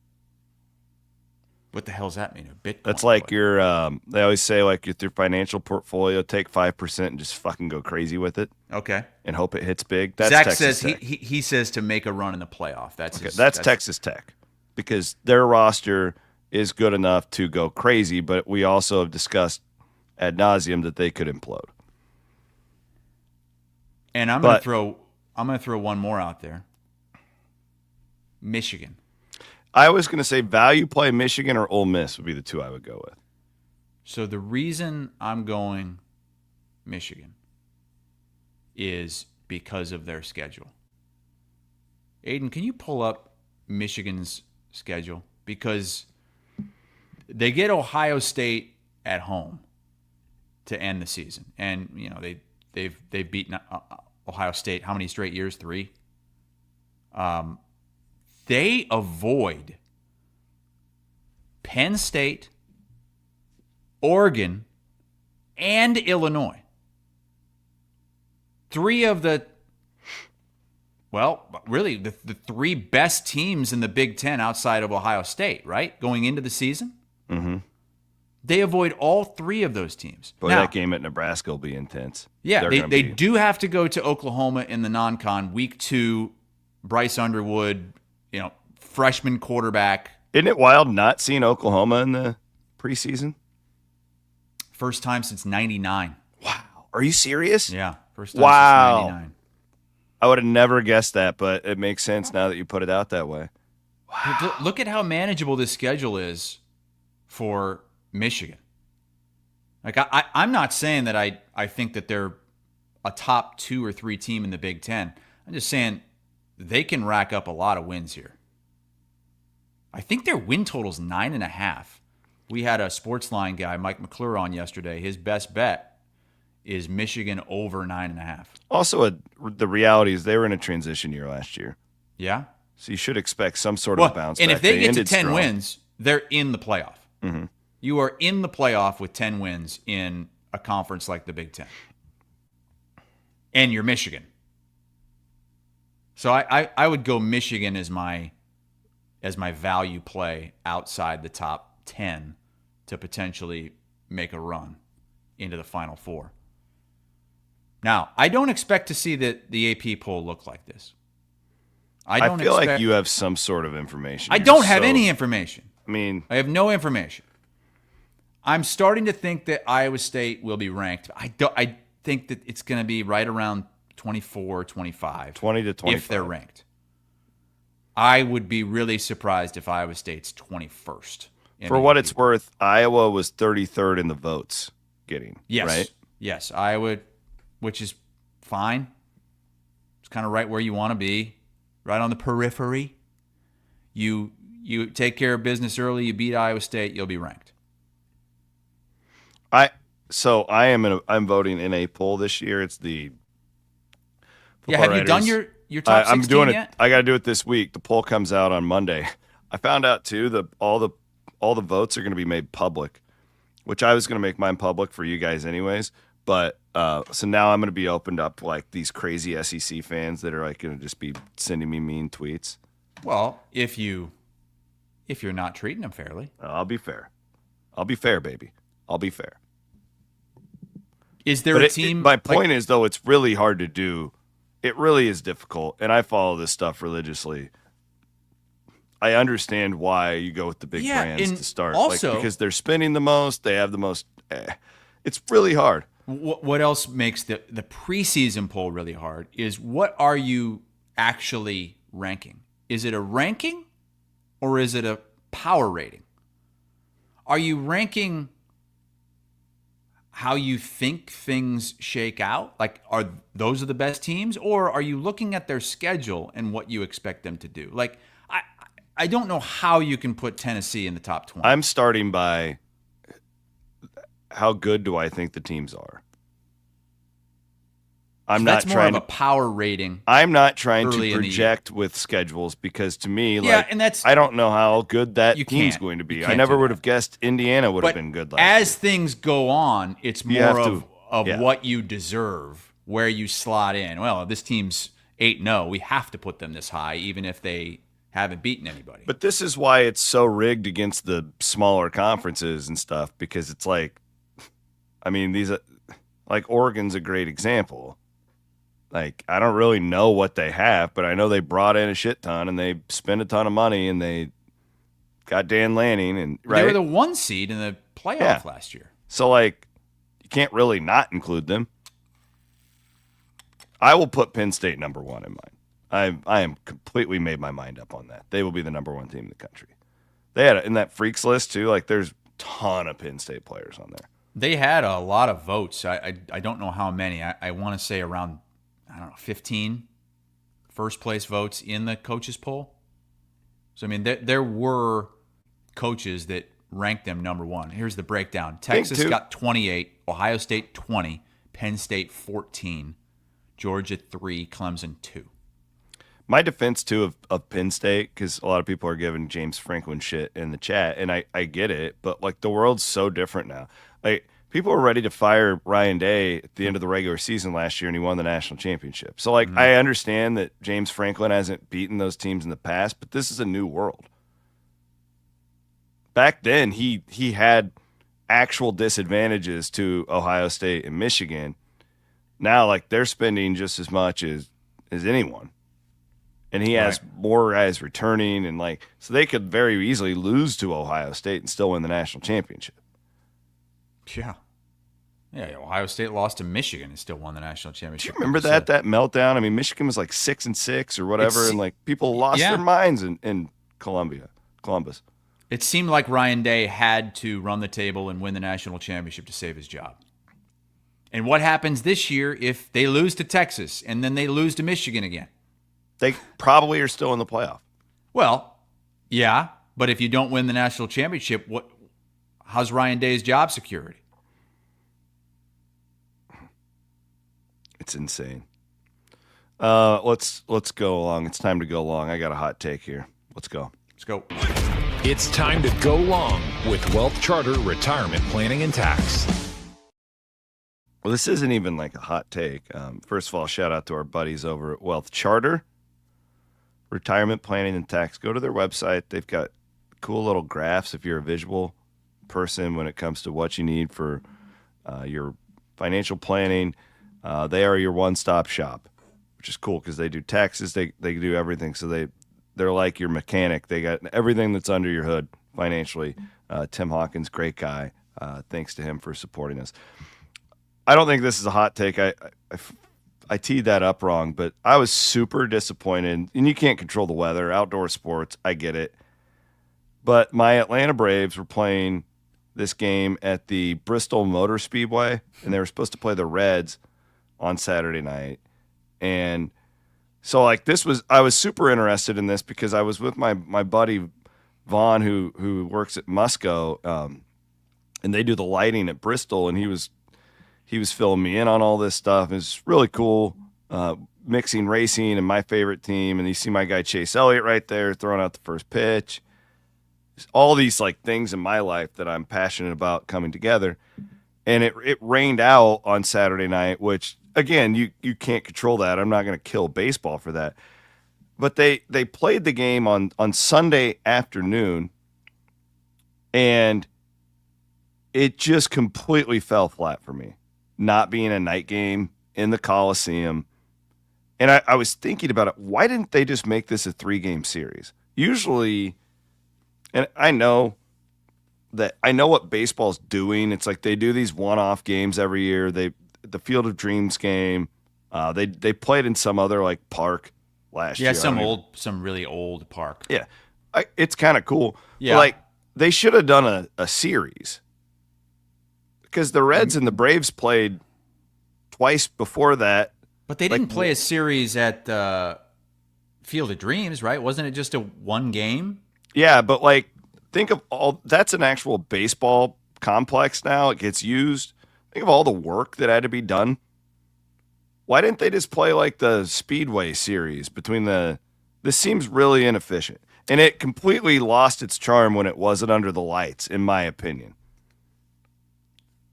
What the hell does that mean? A Bitcoin? That's like your. They always say like with your financial portfolio, take 5% and just fucking go crazy with it. Okay. And hope it hits big. That's Zach Texas says Tech. he says to make a run in the playoff. That's Texas Tech, because their roster is good enough to go crazy, but we also have discussed ad nauseum that they could implode. And I'm gonna throw one more out there. Michigan. I was going to say value play Michigan or Ole Miss would be the 2 I would go with. So the reason I'm going Michigan is because of their schedule. Aiden, can you pull up Michigan's schedule? Because they get Ohio State at home to end the season. And, you know, they've beaten Ohio State how many straight years? 3. They avoid Penn State, Oregon, and Illinois. 3 of the, really the 3 best teams in the Big Ten outside of Ohio State, right? Going into the season. Mm-hmm. They avoid all 3 of those teams. Boy, that game at Nebraska will be intense. Yeah, they do have to go to Oklahoma in the non-con week 2 Bryce Underwood, freshman quarterback. Isn't it wild not seeing Oklahoma in the preseason? First time since 99. Wow. Are you serious? Yeah. First time Wow. since 99. I would have never guessed that, but it makes sense now that you put it out that way. Wow. Look at how manageable this schedule is for Michigan. Like I'm not saying that I think that they're a top 2 or 3 team in the Big Ten. I'm just saying they can rack up a lot of wins here. I think their win total's 9.5. We had a Sportsline guy, Mike McClure, on yesterday. His best bet is Michigan over 9.5. Also, the reality is they were in a transition year last year. Yeah? So you should expect some sort of bounce back. And if they get to ended 10 strong. wins, they're in the playoff. Mm-hmm. You are in the playoff with 10 wins in a conference like the Big Ten. And you're Michigan. So I would go Michigan as my value play outside the top 10 to potentially make a run into the Final Four. Now, I don't expect to see the AP poll look like this. I feel like you have some sort of information. I don't have any information. I mean, I have no information. I'm starting to think that Iowa State will be ranked. I think that it's going to be right around 24, 25. 20 to 25. If they're ranked. I would be really surprised if Iowa State's 21st. For what it's worth, Iowa was 33rd in the votes getting. Yes. Right? Yes. Iowa, which is fine. It's kind of right where you want to be, right on the periphery. You take care of business early, you beat Iowa State, you'll be ranked. I'm voting in a poll this year. It's the Have you done your top 16 I'm doing yet? it. I got to do it this week. The poll comes out on Monday. I found out too that all the votes are going to be made public, which I was going to make mine public for you guys anyways. But so now I'm going to be opened up like these crazy SEC fans that are like going to just be sending me mean tweets. Well, if you're not treating them fairly, I'll be fair. I'll be fair, baby. I'll be fair. Is there a team? My point is, though, it's really hard to do. It really is difficult, and I follow this stuff religiously. I understand why you go with the big brands to start, also, because they're spending the most, they have the most. It's really hard. What else makes the preseason poll really hard is what are you actually ranking? Is it a ranking or is it a power rating? Are you ranking how you think things shake out? Like, are those the best teams? Or are you looking at their schedule and what you expect them to do? Like, I don't know how you can put Tennessee in the top 20. I'm starting by how good do I think the teams are. That's more of a power rating. I'm not trying to project with schedules because to me, I don't know how good that team's going to be. I never would have guessed Indiana would have been good last year. As things go on, it's more of what you deserve, where you slot in. Well, this team's 8-0. We have to put them this high, even if they haven't beaten anybody. But this is why it's so rigged against the smaller conferences and stuff, because it's like, I mean, like Oregon's a great example. Like, I don't really know what they have, but I know they brought in a shit ton and they spent a ton of money and they got Dan Lanning. And They were the 1 seed in the playoff last year. So, like, you can't really not include them. I will put Penn State number 1 in mine. I am completely made my mind up on that. They will be the number 1 team in the country. They had in that freaks list, too, like, there's a ton of Penn State players on there. They had a lot of votes. I don't know how many. I want to say around 15 first place votes in the coaches poll. So, I mean, there were coaches that ranked them number 1. Here's the breakdown. Texas got 28, Ohio State 20, Penn State 14, Georgia 3, Clemson 2. My defense, too, of Penn State, because a lot of people are giving James Franklin shit in the chat, and I get it, but, like, the world's so different now. Like, people were ready to fire Ryan Day at the end of the regular season last year, and he won the national championship. So, like, I understand that James Franklin hasn't beaten those teams in the past, but this is a new world. Back then, he had actual disadvantages to Ohio State and Michigan. Now, like, they're spending just as much as anyone. and he has more guys returning, and so they could very easily lose to Ohio State and still win the national championship. Yeah. Yeah, Ohio State lost to Michigan and still won the national Do championship. you remember that meltdown? I mean, Michigan was 6-6 or whatever, and people lost their minds in Columbus. It seemed like Ryan Day had to run the table and win the national championship to save his job. And what happens this year if they lose to Texas and then they lose to Michigan again? They probably are still in the playoff. Well, yeah, but if you don't win the national championship, how's Ryan Day's job security? It's insane. Let's go along. It's time to go along. I got a hot take here. Let's go. Let's go. It's time to go long with Wealth Charter Retirement Planning and Tax. Well, this isn't even a hot take. First of all, shout out to our buddies over at Wealth Charter Retirement Planning and Tax. Go to their website. They've got cool little graphs if you're a visual person when it comes to what you need for your financial planning. They are your one-stop shop, which is cool because they do taxes. They do everything. So they're like your mechanic. They got everything that's under your hood financially. Tim Hawkins, great guy. Thanks to him for supporting us. I don't think this is a hot take. I teed that up wrong, but I was super disappointed. And you can't control the weather, outdoor sports. I get it. But my Atlanta Braves were playing this game at the Bristol Motor Speedway, and they were supposed to play the Reds on Saturday night. And so I was super interested in this because I was with my buddy Vaughn who works at Musco, and they do the lighting at Bristol, and he was filling me in on all this stuff. It's really cool, mixing racing and my favorite team, and you see my guy Chase Elliott right there throwing out the first pitch. All these things in my life that I'm passionate about coming together. And it rained out on Saturday night, which again, you can't control that. I'm not going to kill baseball for that. But they played the game on Sunday afternoon, and it just completely fell flat for me, not being a night game in the Coliseum. And I was thinking about it. Why didn't they just make this a 3-game series? Usually, and I know what baseball's doing. It's they do these one-off games every year. The Field of Dreams game. They played in some other park last year. Yeah, some really old park. Yeah, it's kind of cool. Yeah, but, they should have done a series because the Reds and the Braves played twice before that. But they didn't play a series at Field of Dreams, right? Wasn't it just a one game? Yeah, but think of that's an actual baseball complex now. It gets used. Think of all the work that had to be done. Why didn't they just play the Speedway series between this seems really inefficient. And it completely lost its charm when it wasn't under the lights, in my opinion.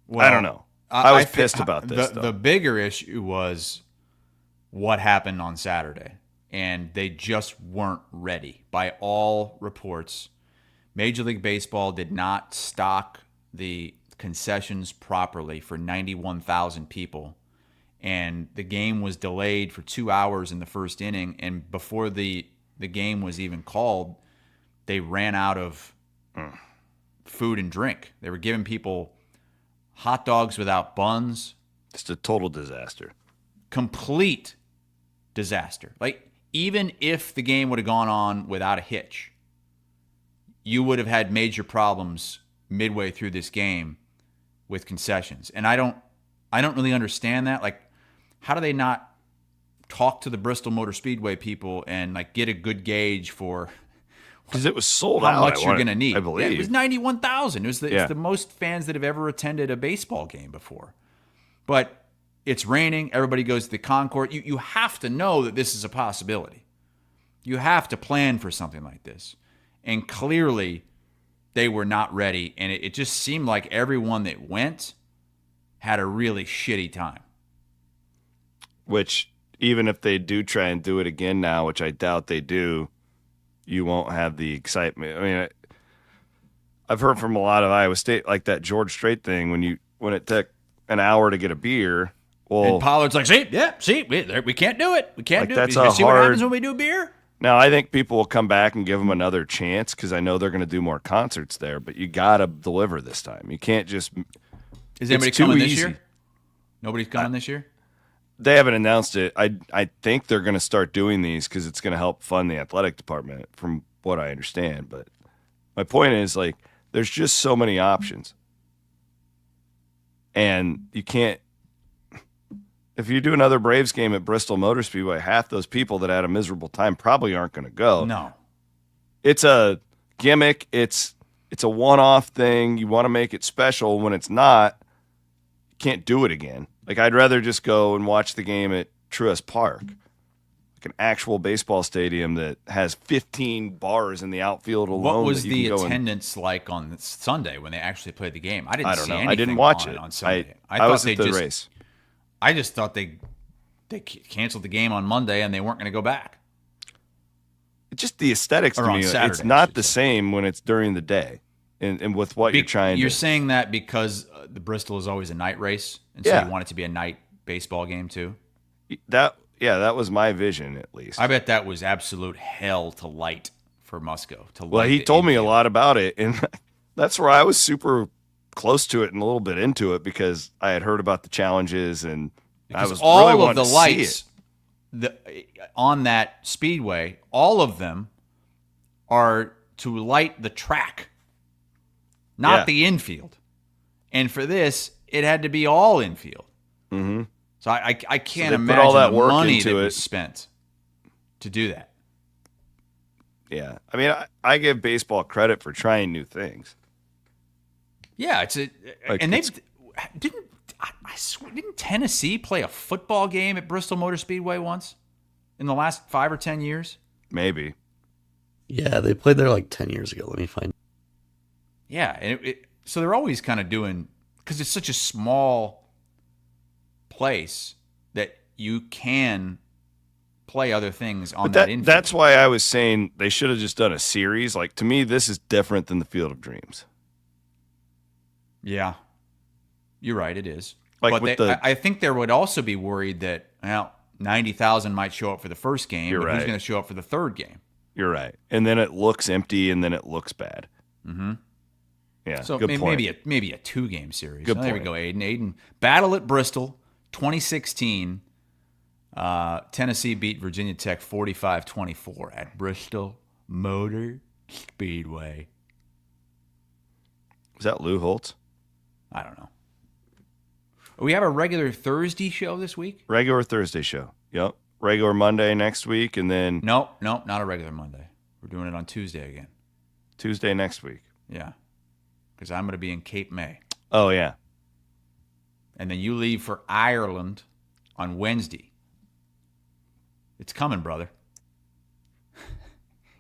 Well, I don't know. I was pissed about this. The bigger issue was what happened on Saturday. And they just weren't ready. By all reports, Major League Baseball did not stock the concessions properly for 91,000 people. And the game was delayed for 2 hours in the first inning. And before the game was even called, they ran out of food and drink. They were giving people hot dogs without buns. It's a total disaster. Complete disaster. Even if the game would have gone on without a hitch, you would have had major problems midway through this game with concessions. And I don't really understand that. How do they not talk to the Bristol Motor Speedway people and get a good gauge for because it was sold how out, much you're going to need? I believe. Yeah, it was 91,000. It's the most fans that have ever attended a baseball game before. But it's raining. Everybody goes to the concourse. You have to know that this is a possibility. You have to plan for something like this. And clearly, they were not ready. And it just seemed like everyone that went had a really shitty time. Which, even if they do try and do it again now, which I doubt they do, you won't have the excitement. I mean, I've heard from a lot of Iowa State, that George Strait thing, when it took an hour to get a beer. Well, and Pollard's we can't do it. We can't do it. That's You see what happens when we do beer? Now, I think people will come back and give them another chance because I know they're going to do more concerts there, but you got to deliver this time. You can't just. Is anybody coming this year? Nobody's coming this year? They haven't announced it. I think they're going to start doing these because it's going to help fund the athletic department, from what I understand. But my point is, like, there's just so many options. And you can't. If you do another Braves game at Bristol Motor Speedway, half those people that had a miserable time probably aren't going to go. No. It's a gimmick. It's a one-off thing. You want to make it special. When it's not, you can't do it again. Like, I'd rather just go and watch the game at Truist Park, like an actual baseball stadium that has 15 bars in the outfield alone. What was the attendance like on Sunday when they actually played the game? I didn't see anything. I didn't watch it on Sunday. I was at the race. I just thought they canceled the game on Monday and they weren't going to go back. Just the aesthetics to me, Saturday, it's not the same when it's during the day. And with what you're trying to... You're saying that because the Bristol is always a night race, and so you want it to be a night baseball game too? That was my vision, at least. I bet that was absolute hell to light for Musco. Well, he told me a lot about it, and that's where I was super close to it and a little bit into it because I had heard about the challenges, and I was all really of the to lights see it. On that speedway, all of them are to light the track, not the infield. And for this, it had to be all infield. Mm-hmm. So I can't imagine put all that the work money into that it. was spent to do that. Yeah. I mean, I give baseball credit for trying new things. Yeah, didn't Tennessee play a football game at Bristol Motor Speedway once in the last 5 or 10 years? Maybe. Yeah, they played there like 10 years ago. Let me find. Yeah, and so they're always kind of doing, because it's such a small place that you can play other things on that infield. That's why I was saying they should have just done a series. Like, to me, this is different than the Field of Dreams. Yeah, you're right. It is. Like, but I think they would also be worried that 90,000 might show up for the first game. You're but right. Who's going to show up for the third game? You're right. And then it looks empty, and then it looks bad. Mm-hmm. Yeah. So good point. maybe a 2-game series. Good There we point. go, Aiden. Aiden, battle at Bristol, 2016. Tennessee beat Virginia Tech 45-24 at Bristol Motor Speedway. Was that Lou Holtz? I don't know. We have a regular Thursday show this week? Regular Thursday show. Yep. Regular Monday next week, and then... No, not a regular Monday. We're doing it on Tuesday again. Tuesday next week. Yeah. Because I'm going to be in Cape May. Oh, yeah. And then you leave for Ireland on Wednesday. It's coming, brother.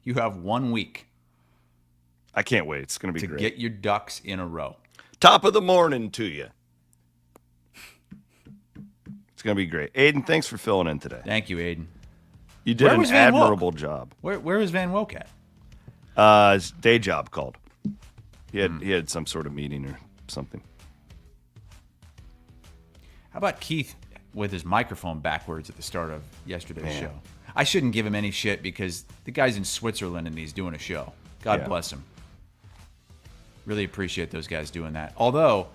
You have 1 week. I can't wait. It's going to be to great. Get your ducks in a row. Top of the morning to you. It's going to be great. Aiden, thanks for filling in today. Thank you, Aiden. You did an admirable job. Where was Van Woke at? His day job called. He had some sort of meeting or something. How about Keith with his microphone backwards at the start of yesterday's show? I shouldn't give him any shit because the guy's in Switzerland and he's doing a show. God bless him. Really appreciate those guys doing that. Although,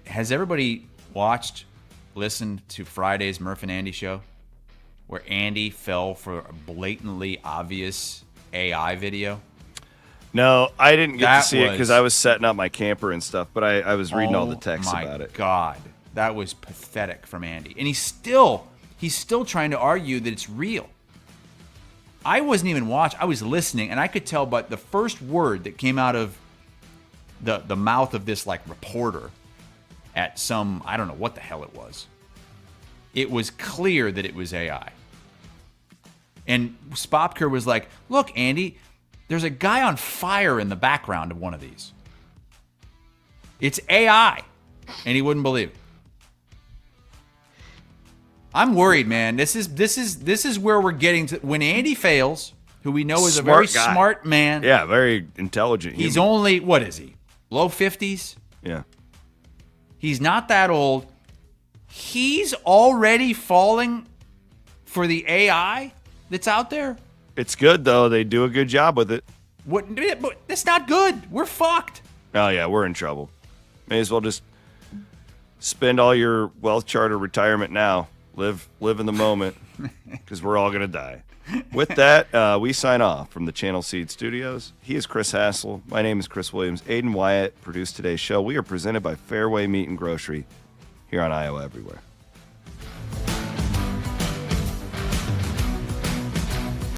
has everybody listened to Friday's Murph and Andy show? Where Andy fell for a blatantly obvious AI video? No, I didn't get to see it because I was setting up my camper and stuff, but I was reading all the texts about it. Oh my God. That was pathetic from Andy. And he's still trying to argue that it's real. I wasn't even watching. I was listening, and I could tell by the first word that came out of the mouth of this like reporter at some, I don't know what the hell it was. It was clear that it was AI. And Spopker was like, look, Andy, there's a guy on fire in the background of one of these. It's AI. And he wouldn't believe it. I'm worried, man. This is where we're getting to. When Andy fails, who we know is a very smart man. Yeah, very intelligent. He's only, what is he? Low 50s? Yeah. He's not that old. He's already falling for the AI. that's out there? It's good, though. They do a good job with it. What? But that's not good. We're fucked. Oh, yeah, we're in trouble. May as well just spend all your Wealth Charter retirement now. Live in the moment, because we're all going to die. With that, we sign off from the Channel Seed Studios. He is Chris Hassel. My name is Chris Williams. Aiden Wyatt produced today's show. We are presented by Fairway Meat and Grocery here on Iowa Everywhere.